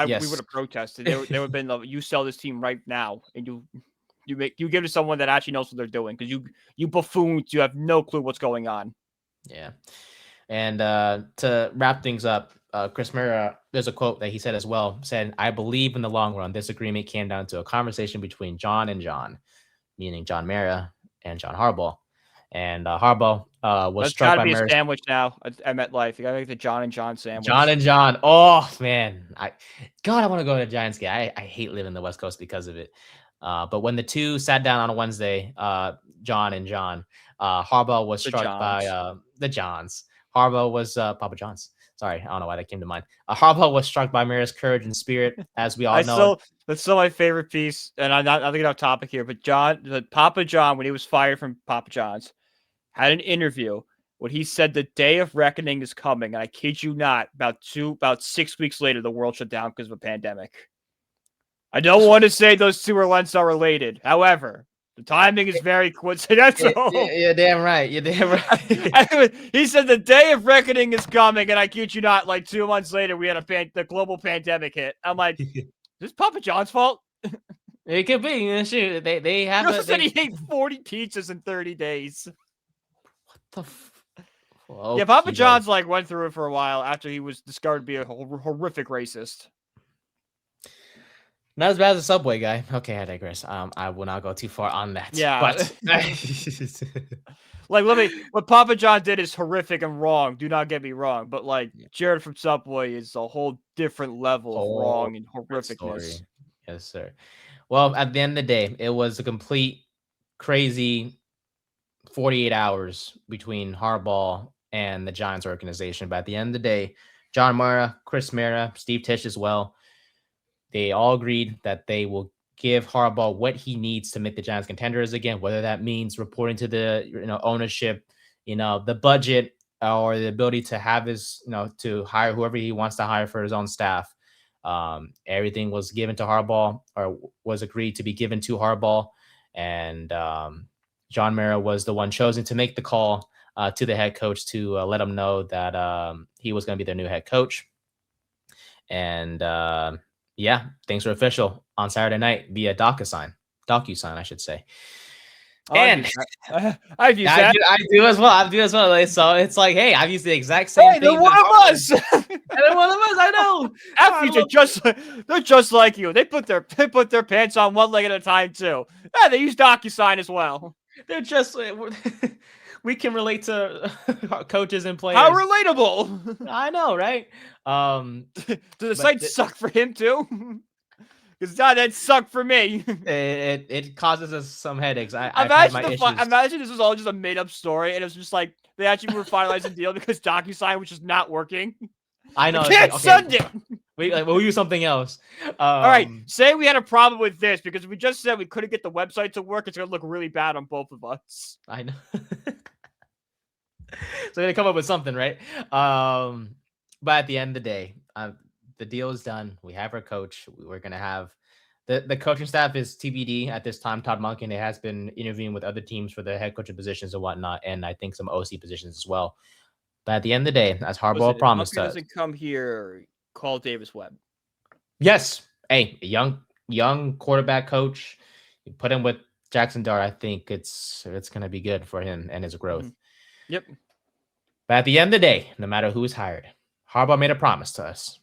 S2: Yes.
S3: protested. There would have been you sell this team right now, and you give it to someone that actually knows what they're doing, because you buffoons, you have no clue what's going on.
S2: Yeah. And to wrap things up, Chris Murray, there's a quote that he said as well, said, "I believe in the long run, this agreement came down to a conversation between John and John," meaning John Mara and John Harbaugh. And Harbaugh was
S3: That's
S2: struck
S3: got to
S2: by
S3: be a
S2: Mara's
S3: sandwich now at MetLife. You got to make the John and John sandwich.
S2: John and John. Oh man, I want to go to a Giants game. I hate living in the West Coast because of it. But when the two sat down on a Wednesday, John and John, Harbaugh was
S3: The
S2: struck
S3: Johns.
S2: by the Johns. Harbaugh was Papa John's. Sorry, I don't know why that came to mind. Harbaugh was struck by Mara's courage and spirit, as we all know.
S3: That's still my favorite piece, and I'm not thinking off topic here, but Papa John, when he was fired from Papa John's, had an interview when he said the day of reckoning is coming, and I kid you not, about 6 weeks later, the world shut down because of a pandemic. I don't want to say those two events are related. However, the timing is very coincidental.
S2: You're damn right. You're damn right.
S3: He said the day of reckoning is coming, and I kid you not, like 2 months later, we had the global pandemic hit. I'm like, is this Papa John's fault?
S2: It could be. Shoot, they have.
S3: He also said he ate 40 pizzas in 30 days.
S2: What the?
S3: Yeah, Papa John's went through it for a while after he was discovered to be a horrific racist.
S2: Not as bad as a Subway guy. Okay, I digress. I will not go too far on that.
S3: Yeah,
S2: but
S3: what Papa John did is horrific and wrong. Do not get me wrong, but Jared from Subway is a whole different level of wrong and horrificness.
S2: Story. Yes, sir. Well, at the end of the day, it was a complete crazy 48 hours between Harbaugh and the Giants organization. But at the end of the day, John Mara, Chris Mara, Steve Tisch as well, they all agreed that they will give Harbaugh what he needs to make the Giants contenders again, whether that means reporting to the ownership, the budget, or the ability to have his, to hire whoever he wants to hire for his own staff. Everything was given to Harbaugh, or was agreed to be given to Harbaugh, and John Mara was the one chosen to make the call to the head coach to let him know that he was going to be their new head coach. And yeah, things were official on Saturday night via DocuSign, I should say. And
S3: I've used that.
S2: I do as well. So it's like, hey, I've used the exact same thing.
S3: They're one of us.
S2: They're one of us. I know.
S3: They're just like you. They put their pants on one leg at a time too. Yeah, they use DocuSign as well.
S2: They're just. We can relate to coaches and players.
S3: How relatable!
S2: I know, right?
S3: Does the site suck for him too? Because that sucked for me.
S2: It causes us some headaches.
S3: Imagine this was all just a made up story, and it was just like they actually were finalizing the deal because DocuSign was just not working.
S2: I know.
S3: I can't send it.
S2: We'll use something else.
S3: All right. Say we had a problem with this because we just said we couldn't get the website to work. It's gonna look really bad on both of us.
S2: I know. So they come up with something, right? But at the end of the day, the deal is done. We have our coach. We're gonna have the coaching staff is TBD at this time. Todd Monken has been interviewing with other teams for the head coaching positions and whatnot, and I think some OC positions as well. But at the end of the day, as Harbaugh promised us,
S3: doesn't come here. Call Davis Webb.
S2: Yes, hey, a young quarterback coach. You put him with Jackson Dart. I think it's gonna be good for him and his growth.
S3: Mm-hmm. Yep.
S2: But at the end of the day, no matter who is hired, Harbaugh made a promise to us,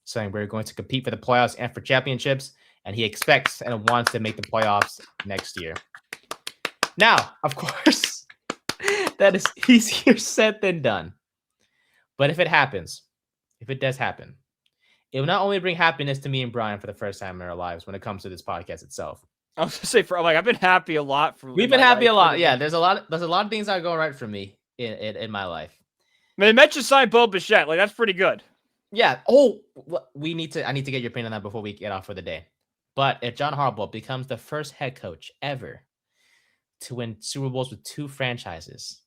S2: saying we're going to compete for the playoffs and for championships, and he expects and wants to make the playoffs next year. Now, of course, that is easier said than done. But if it does happen, it will not only bring happiness to me and Brian for the first time in our lives when it comes to this podcast itself.
S3: I was gonna say I've been happy a lot
S2: We've been happy a lot. Yeah, there's a lot of things that go right for me in my life.
S3: I mean, they mentioned sign Bo Bichette. Like, that's pretty good.
S2: Yeah. Oh, I need to get your opinion on that before we get off for the day. But if John Harbaugh becomes the first head coach ever to win Super Bowls with 2 franchises,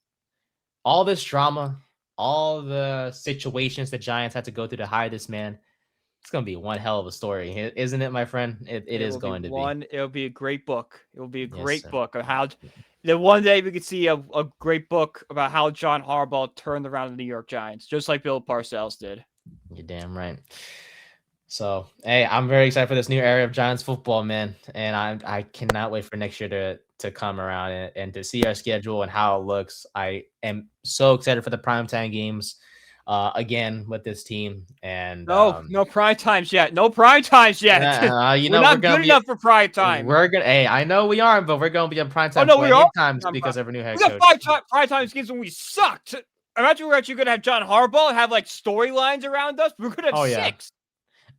S2: all this drama, all the situations the Giants had to go through to hire this man, it's going to be one hell of a story, isn't it, my friend? It is going to be.
S3: It'll be a great book. It will be a great
S2: Yes,
S3: book of how. Then one day we could see a great book about how John Harbaugh turned around the New York Giants, just like Bill Parcells did.
S2: You're damn right. So, hey, I'm very excited for this new era of Giants football, man, and I cannot wait for next year to come around and to see our schedule and how it looks. I am so excited for the primetime games again with this team. And
S3: no prime times yet. No prime times yet.
S2: We're
S3: not good enough for prime time.
S2: Hey, I know we aren't, but we're gonna be on prime time.
S3: Oh no, we are
S2: times because of our new head
S3: coach.
S2: We
S3: got prime times games when we sucked. Imagine we're actually gonna have John Harbaugh and have like storylines around us. We're gonna have 6.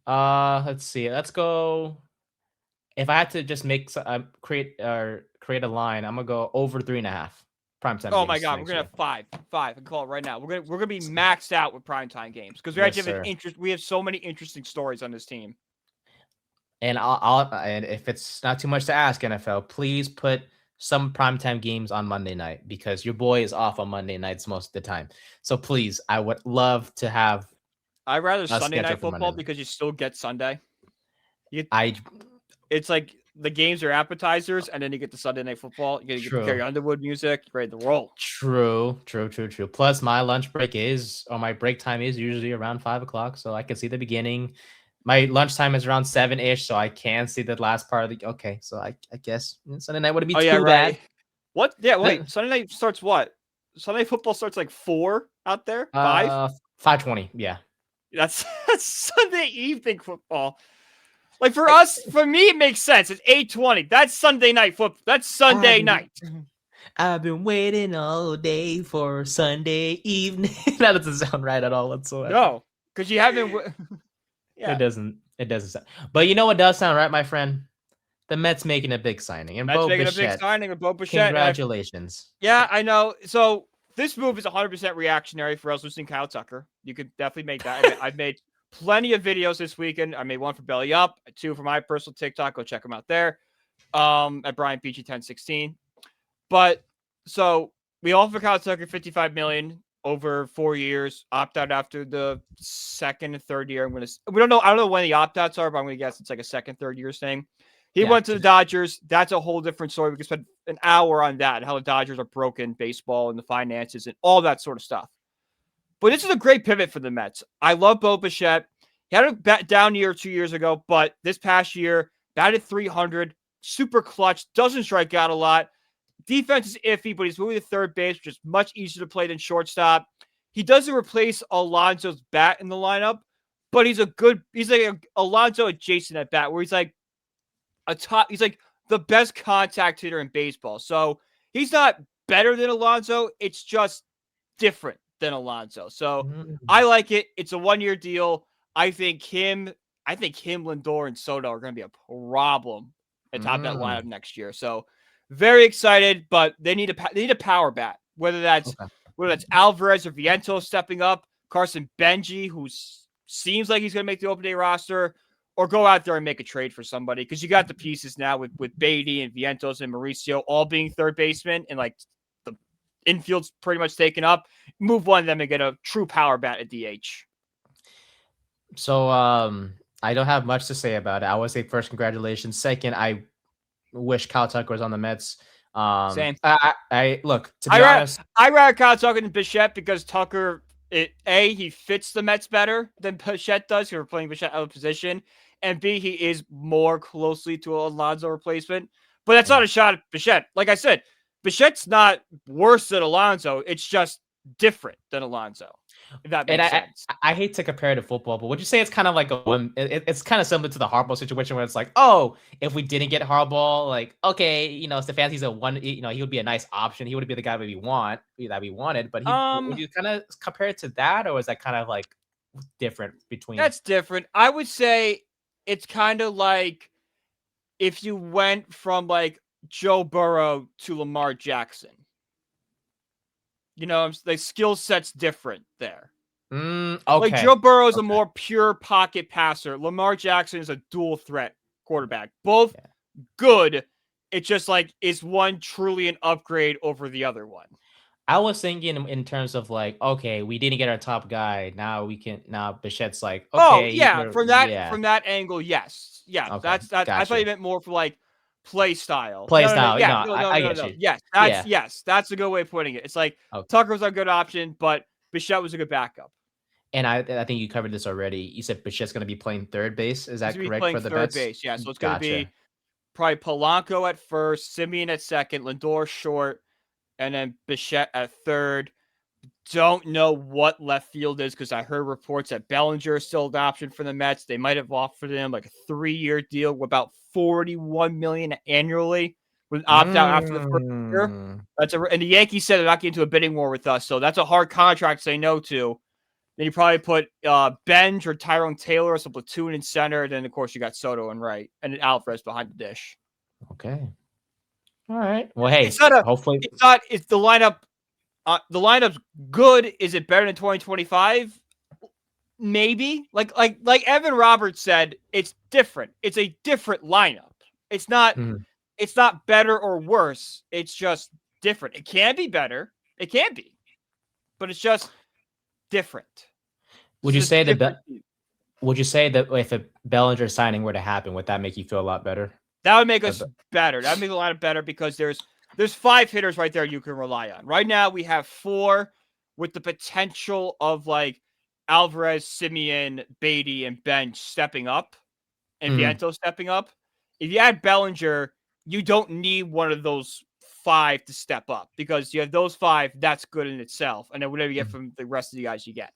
S2: Let's see. Let's go. If I had to just create a line, I'm gonna go over 3.5 primetime.
S3: Oh my god, we're gonna have 5. I can call it right now. We're gonna be maxed out with primetime games because we actually have we have so many interesting stories on this team.
S2: And and if it's not too much to ask, NFL, please put some primetime games on Monday night because your boy is off on Monday nights most of the time. So please, I would love to have.
S3: I'd rather Sunday night football because you still get Sunday. It's like the games are appetizers, and then you get the Sunday night football. You get Carrie Underwood music, ready to roll.
S2: True. Plus, my lunch break my break time is usually around 5 o'clock, so I can see the beginning. My lunchtime is around 7-ish, so I can see the last part of the. Okay, so I guess Sunday night wouldn't be too bad.
S3: What? Yeah, wait. Sunday night starts what? Sunday football starts like 4 out there. 5.
S2: 5:20. Yeah.
S3: That's Sunday evening football. Like for us, for me, it makes sense. It's 8:20. That's Sunday night football. That's Sunday night.
S2: I've been waiting all day for Sunday evening. That doesn't sound right at all whatsoever.
S3: No, because you haven't.
S2: Yeah. It doesn't sound. But you know what does sound right, my friend? The Mets making a big signing. And Bo Bichette. Congratulations.
S3: Yeah, I know. So this move is 100% reactionary for us losing Kyle Tucker. You could definitely make that. I've made plenty of videos this weekend. I made one for Belly Up, 2 for my personal TikTok. Go check them out there. At Brian Peachy 1016. But so we offer Kyle Tucker $55 million over 4 years. Opt out after the second and third year. I don't know when the opt outs are, but I'm gonna guess it's like a second, third year thing. He went to the Dodgers. That's a whole different story. We could spend an hour on that and how the Dodgers are broken baseball and the finances and all that sort of stuff. But this is a great pivot for the Mets. I love Bo Bichette. He had a down year 2 years ago, but this past year, batted .300, super clutch, doesn't strike out a lot. Defense is iffy, but he's moving to third base, which is much easier to play than shortstop. He doesn't replace Alonso's bat in the lineup, but he's like a Alonso adjacent at bat, where he's like he's like the best contact hitter in baseball. So he's not better than Alonso. It's just different than Alonso. So I like it. It's a 1-year deal. I think him, Lindor, and Soto are going to be a problem at top of that lineup next year. So very excited, but they need a power bat. Whether that's Alvarez or Vientos stepping up, Carson Benji, who seems like he's going to make the open day roster, or go out there and make a trade for somebody, because you got the pieces now with Beatty and Vientos and Mauricio all being third baseman, and like the infield's pretty much taken up. Move one of them and get a true power bat at DH.
S2: So I don't have much to say about it. I would say first, congratulations. Second, I wish Kyle Tucker was on the Mets.
S3: Same.
S2: I look, to be honest,
S3: I rather Kyle Tucker than Bichette, because Tucker, he fits the Mets better than Bichette does, because we're playing Bichette out of position, and B, he is more closely to an Alonso replacement. But that's not a shot at Bichette. Like I said, Bichette's not worse than Alonso. It's just different than Alonso. If that makes sense.
S2: I hate to compare it to football, but would you say it's kind of like it's kind of similar to the Harbaugh situation, where it's like, oh, if we didn't get Harbaugh, like, okay, Stefanski's he would be a nice option. He would be the guy that we wanted. But would you kind of compare it to that, or is that kind of like different between?
S3: That's different. I would say it's kind of like if you went from like Joe Burrow to Lamar Jackson. You know, the skill set's different there.
S2: Okay.
S3: Like Joe Burrow is a more pure pocket passer. Lamar Jackson is a dual threat quarterback. Both good. It's just like, is one truly an upgrade over the other one?
S2: I was thinking in terms of like, okay, we didn't get our top guy. Now Bichette's like, okay.
S3: From that angle, yes. Yeah,
S2: Okay,
S3: that's that. I
S2: gotcha.
S3: thought you meant more for like play style.
S2: I get you.
S3: Yes, that's a good way of putting it. It's like Tucker was a good option, but Bichette was a good backup.
S2: And I think you covered this already. You said Bichette's going to be playing third base. Is that correct for the
S3: third
S2: bets?
S3: base? Yeah, so it's going to be probably Polanco at first, Simeon at second, Lindor short, and then Bichette at third. Don't know what left field is because I heard reports that Bellinger is still an option for the Mets. They might have offered him like a 3-year deal with about $41 million annually with opt out after the first year. And the Yankees said they're not getting into a bidding war with us, so that's a hard contract to say no to. Then you probably put Benj or Tyrone Taylor as a platoon in center. Then of course you got Soto and right, and then Alvarez behind the dish.
S2: Okay. All right. Well, hey,
S3: it's the lineup. The lineup's good. Is it better than 2025? Maybe. Like Evan Roberts said, it's different. It's a different lineup. It's not. It's not better or worse. It's just different. It can be better. It can be, but it's just different.
S2: Would you say that if a Bellinger signing were to happen, would that make you feel a lot better?
S3: That would make us better. That would make a lot better because there's 5 hitters right there you can rely on. Right now we have 4 with the potential of like Alvarez, Simeon, Beatty, and Bench stepping up and Vientos stepping up. If you add Bellinger, you don't need one of those 5 to step up because you have those 5. That's good in itself. And then whatever you get from the rest of the guys you get.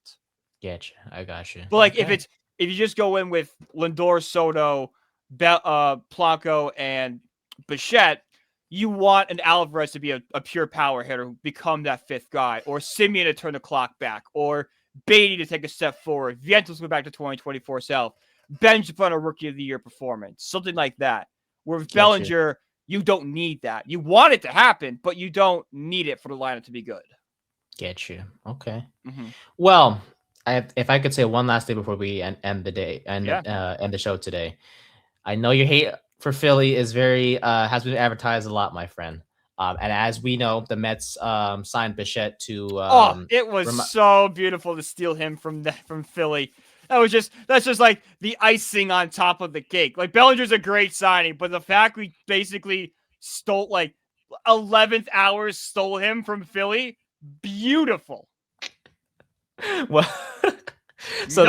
S2: Getcha. I got you.
S3: But like if you just go in with Lindor, Soto, Polanco, and Bichette, you want an Alvarez to be a pure power hitter, become that 5th guy, or Simeon to turn the clock back, or Beatty to take a step forward, Vientos go back to 2024 self, Benj to put on a Rookie of the Year performance, something like that. Where with Bellinger, you don't need that. You want it to happen, but you don't need it for the lineup to be good.
S2: Get you. Okay. Well, if I could say one last thing before we end the day and end the show today, I know your hate for Philly is has been advertised a lot, my friend. And as we know, the Mets signed Bichette to.
S3: It was so beautiful to steal him from Philly. That's just like the icing on top of the cake. Like Bellinger's a great signing, but the fact we basically stole 11th hours stole him from Philly, beautiful.
S2: Well, so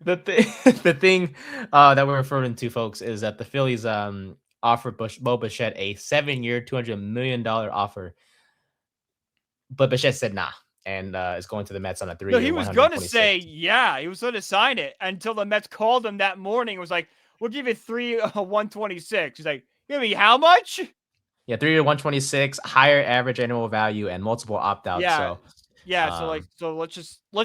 S2: the thing that we're referring to, folks, is that the Phillies offered Bo Bichette a 7-year, $200 million offer, but Bichette said nah, and is going to the Mets on a 3-year.
S3: No, he was going to say he was going to sign it until the Mets called him that morning. It was like, we'll give you 126. He's like, give me how much?
S2: Yeah, 3-year, 126, higher average annual value, and multiple opt-outs.
S3: So let's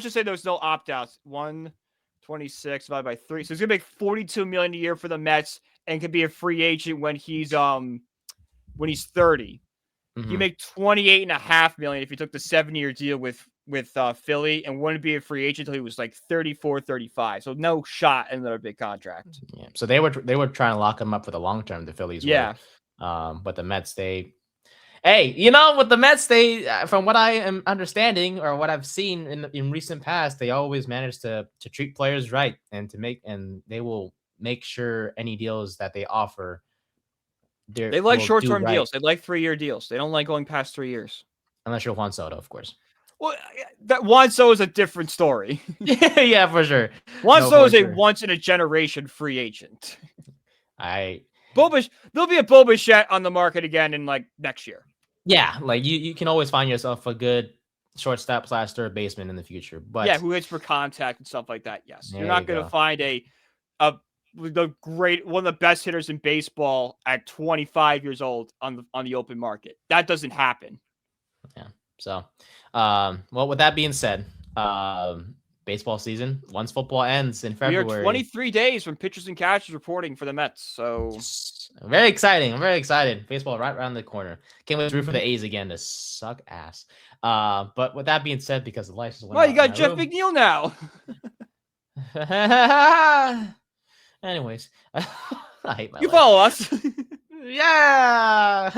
S3: just say there's no opt-outs. 126 divided by 3. So it's gonna make $42 million a year for the Mets, and can be a free agent when he's 30. You make $28.5 million if you took the 7-year deal with Philly, and wouldn't be a free agent until he was like 34, 35. So no shot at another big contract.
S2: Yeah. So they were trying to lock him up for the long term. The Phillies. Yeah. But the Mets, with the Mets, from what I am understanding or what I've seen in recent past, they always manage to treat players right and they will make sure any deals that they offer.
S3: They like short-term deals. They like 3-year deals. They don't like going past 3 years.
S2: Unless you're Juan Soto, of course.
S3: Well, that Juan Soto is a different story.
S2: Yeah, for sure.
S3: Juan Soto is a once-in-a-generation free agent. There'll be a Bo Bichette on the market again in next year.
S2: Yeah, you can always find yourself a good shortstop / third baseman in the future. But
S3: who hits for contact and stuff like that. Yes, you're not going to find one of the best hitters in baseball at 25 years old on the open market. That doesn't happen.
S2: Yeah. So, well, with that being said, baseball season once football ends in
S3: We are
S2: February.
S3: 23 days from pitchers and catchers reporting for the Mets. So
S2: Yes. Very exciting. I'm very excited. Baseball right around the corner. Can't wait to root for the A's again to suck ass. But with that being said, because the lights just went out
S3: you
S2: in
S3: got
S2: my
S3: Jeff
S2: room.
S3: McNeil now.
S2: Anyways, I hate my
S3: You
S2: life.
S3: follow us.
S2: Yeah.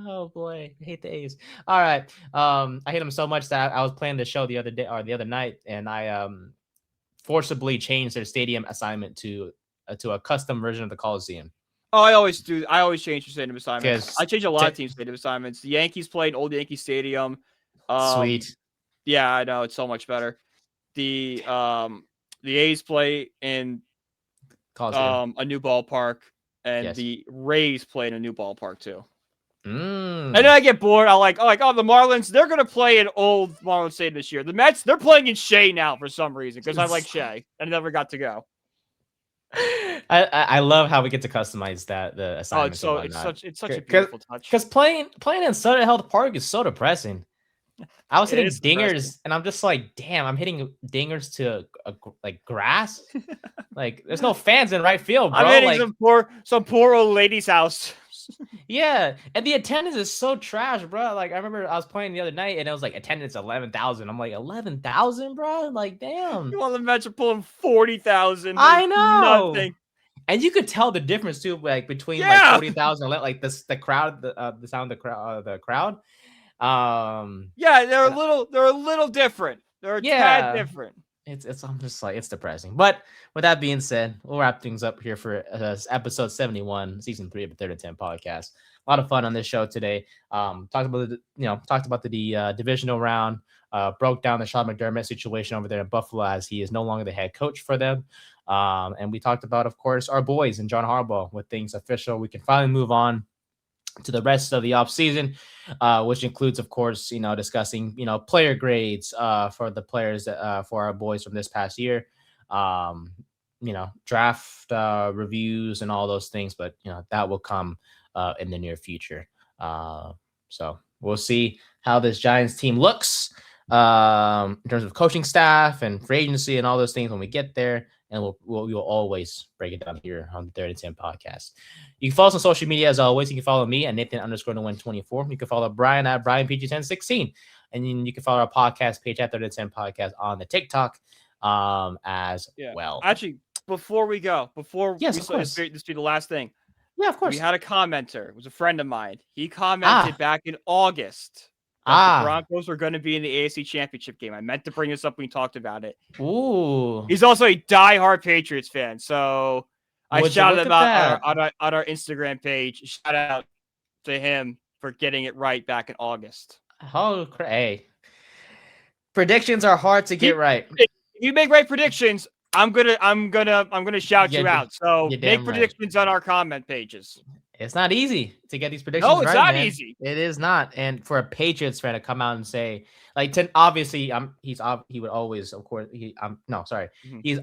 S2: Oh boy, I hate the A's. All right. I hate them so much that I was playing the show the other day or the other night, and I forcibly changed their stadium assignment to a custom version of the Coliseum.
S3: Oh, I always do. I always change the stadium assignments.
S2: 'Cause
S3: I change a lot of team stadium assignments. The Yankees played Old Yankee Stadium.
S2: Sweet.
S3: Yeah, I know, it's so much better. The A's play in
S2: Coliseum.
S3: a new ballpark, and
S2: Yes.
S3: the Rays play in a new ballpark too.
S2: Mm.
S3: And then I get bored. I'm like, the Marlins, they're gonna play in old Marlins Stadium this year. The Mets, they're playing in Shea now for some reason because I like Shea. I never got to go.
S2: I love how we get to customize the assignments.
S3: It's such a beautiful touch.
S2: Because playing in Sutter Health Park is so depressing. I was hitting dingers, and I'm just like, damn, I'm hitting dingers to like grass. Like, there's no fans in right field, bro.
S3: I'm hitting some poor old lady's house.
S2: Yeah, and the attendance is so trash, bro. Like, I remember I was playing the other night, and it was like attendance 11,000. I'm like, 11,000, bro. Like, damn.
S3: You want the Mets are pulling 40,000?
S2: I know.
S3: Nothing.
S2: And you could tell the difference too, like between like 40,000, like the crowd, the sound of the crowd.
S3: Yeah, they're a little different. They're a tad different.
S2: I'm just like, it's depressing. But with that being said, we'll wrap things up here for episode 71, season 3 of the 3rd and 10 podcast. A lot of fun on this show today. Talked about the divisional round. Broke down the Sean McDermott situation over there in Buffalo, as he is no longer the head coach for them. And we talked about, of course, our boys and John Harbaugh. With things official, we can finally move on to the rest of the offseason, which includes, of course, discussing, player grades for the players for our boys from this past year, draft reviews and all those things. But, that will come in the near future. So we'll see how this Giants team looks in terms of coaching staff and free agency and all those things when we get there. And we'll always break it down here on the 3rd and 10 podcast. You can follow us on social media as always. You can follow me at Nathan_Nguyen24. You can follow Brian at BrianPG1016. And then you can follow our podcast page at 3rd and 10 podcast on the TikTok as well.
S3: Actually, before we go,
S2: this
S3: be the last thing.
S2: Yeah, of course.
S3: We had a commenter. It was a friend of mine. He commented back in August that the Broncos were going to be in the AFC Championship game. I meant to bring this up when we talked about it.
S2: Ooh.
S3: He's also a diehard Patriots fan. So I shouted him out on our Instagram page. Shout out to him for getting it right back in August.
S2: Oh, hey. Predictions are hard to get right.
S3: If you make right predictions, I'm gonna shout you out. So make predictions on our comment pages.
S2: It's not easy to get these predictions right.
S3: No, it's not easy.
S2: It is not. And for a Patriots fan to come out and say, obviously, he would always, of course, he's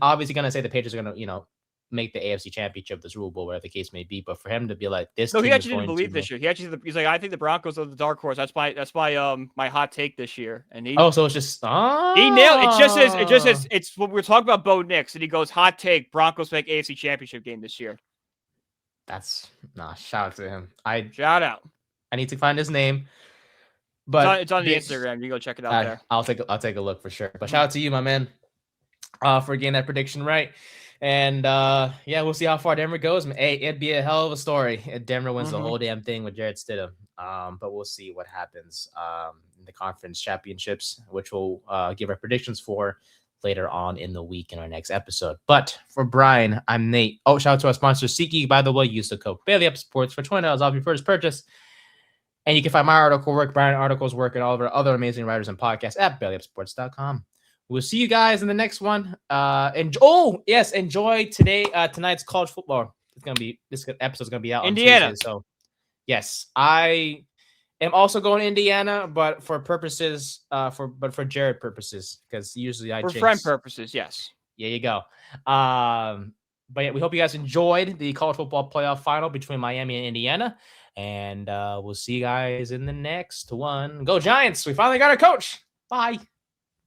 S2: obviously gonna say the Patriots are gonna, make the AFC Championship, the Super Bowl, whatever the case may be. But for him to be like this,
S3: no, he actually didn't believe this year. He's like, I think the Broncos are the dark horse. That's my hot take this year. And
S2: so it's just
S3: he nailed it. It's what we're talking about. Bo Nix, and he goes, hot take: Broncos make AFC Championship game this year.
S2: Shout out to him.
S3: Shout out.
S2: I need to find his name, but
S3: it's on the Instagram. You can go check it out there.
S2: I'll take a look for sure. But shout out to you, my man, for getting that prediction right. And we'll see how far Denver goes. Hey, it'd be a hell of a story if Denver wins the whole damn thing with Jarrett Stidham. But we'll see what happens in the conference championships, which we'll give our predictions for later on in the week in our next episode. But for Brian, I'm Nate. Oh, shout out to our sponsor, SeatGeek. By the way, use the code BaileyUp Sports for $20 off your first purchase. And you can find my article work, Brian articles work, and all of our other amazing writers and podcasts at BaileyUpSports.com. We'll see you guys in the next one. Enjoy tonight's college football. This episode is gonna be out
S3: Indiana.
S2: On Tuesday, so yes, I am also going to Indiana, but for purposes, for Jared purposes, because usually I
S3: for friend purposes. Yes.
S2: There you go. But yeah, we hope you guys enjoyed the college football playoff final between Miami and Indiana, and we'll see you guys in the next one. Go Giants! We finally got a coach. Bye.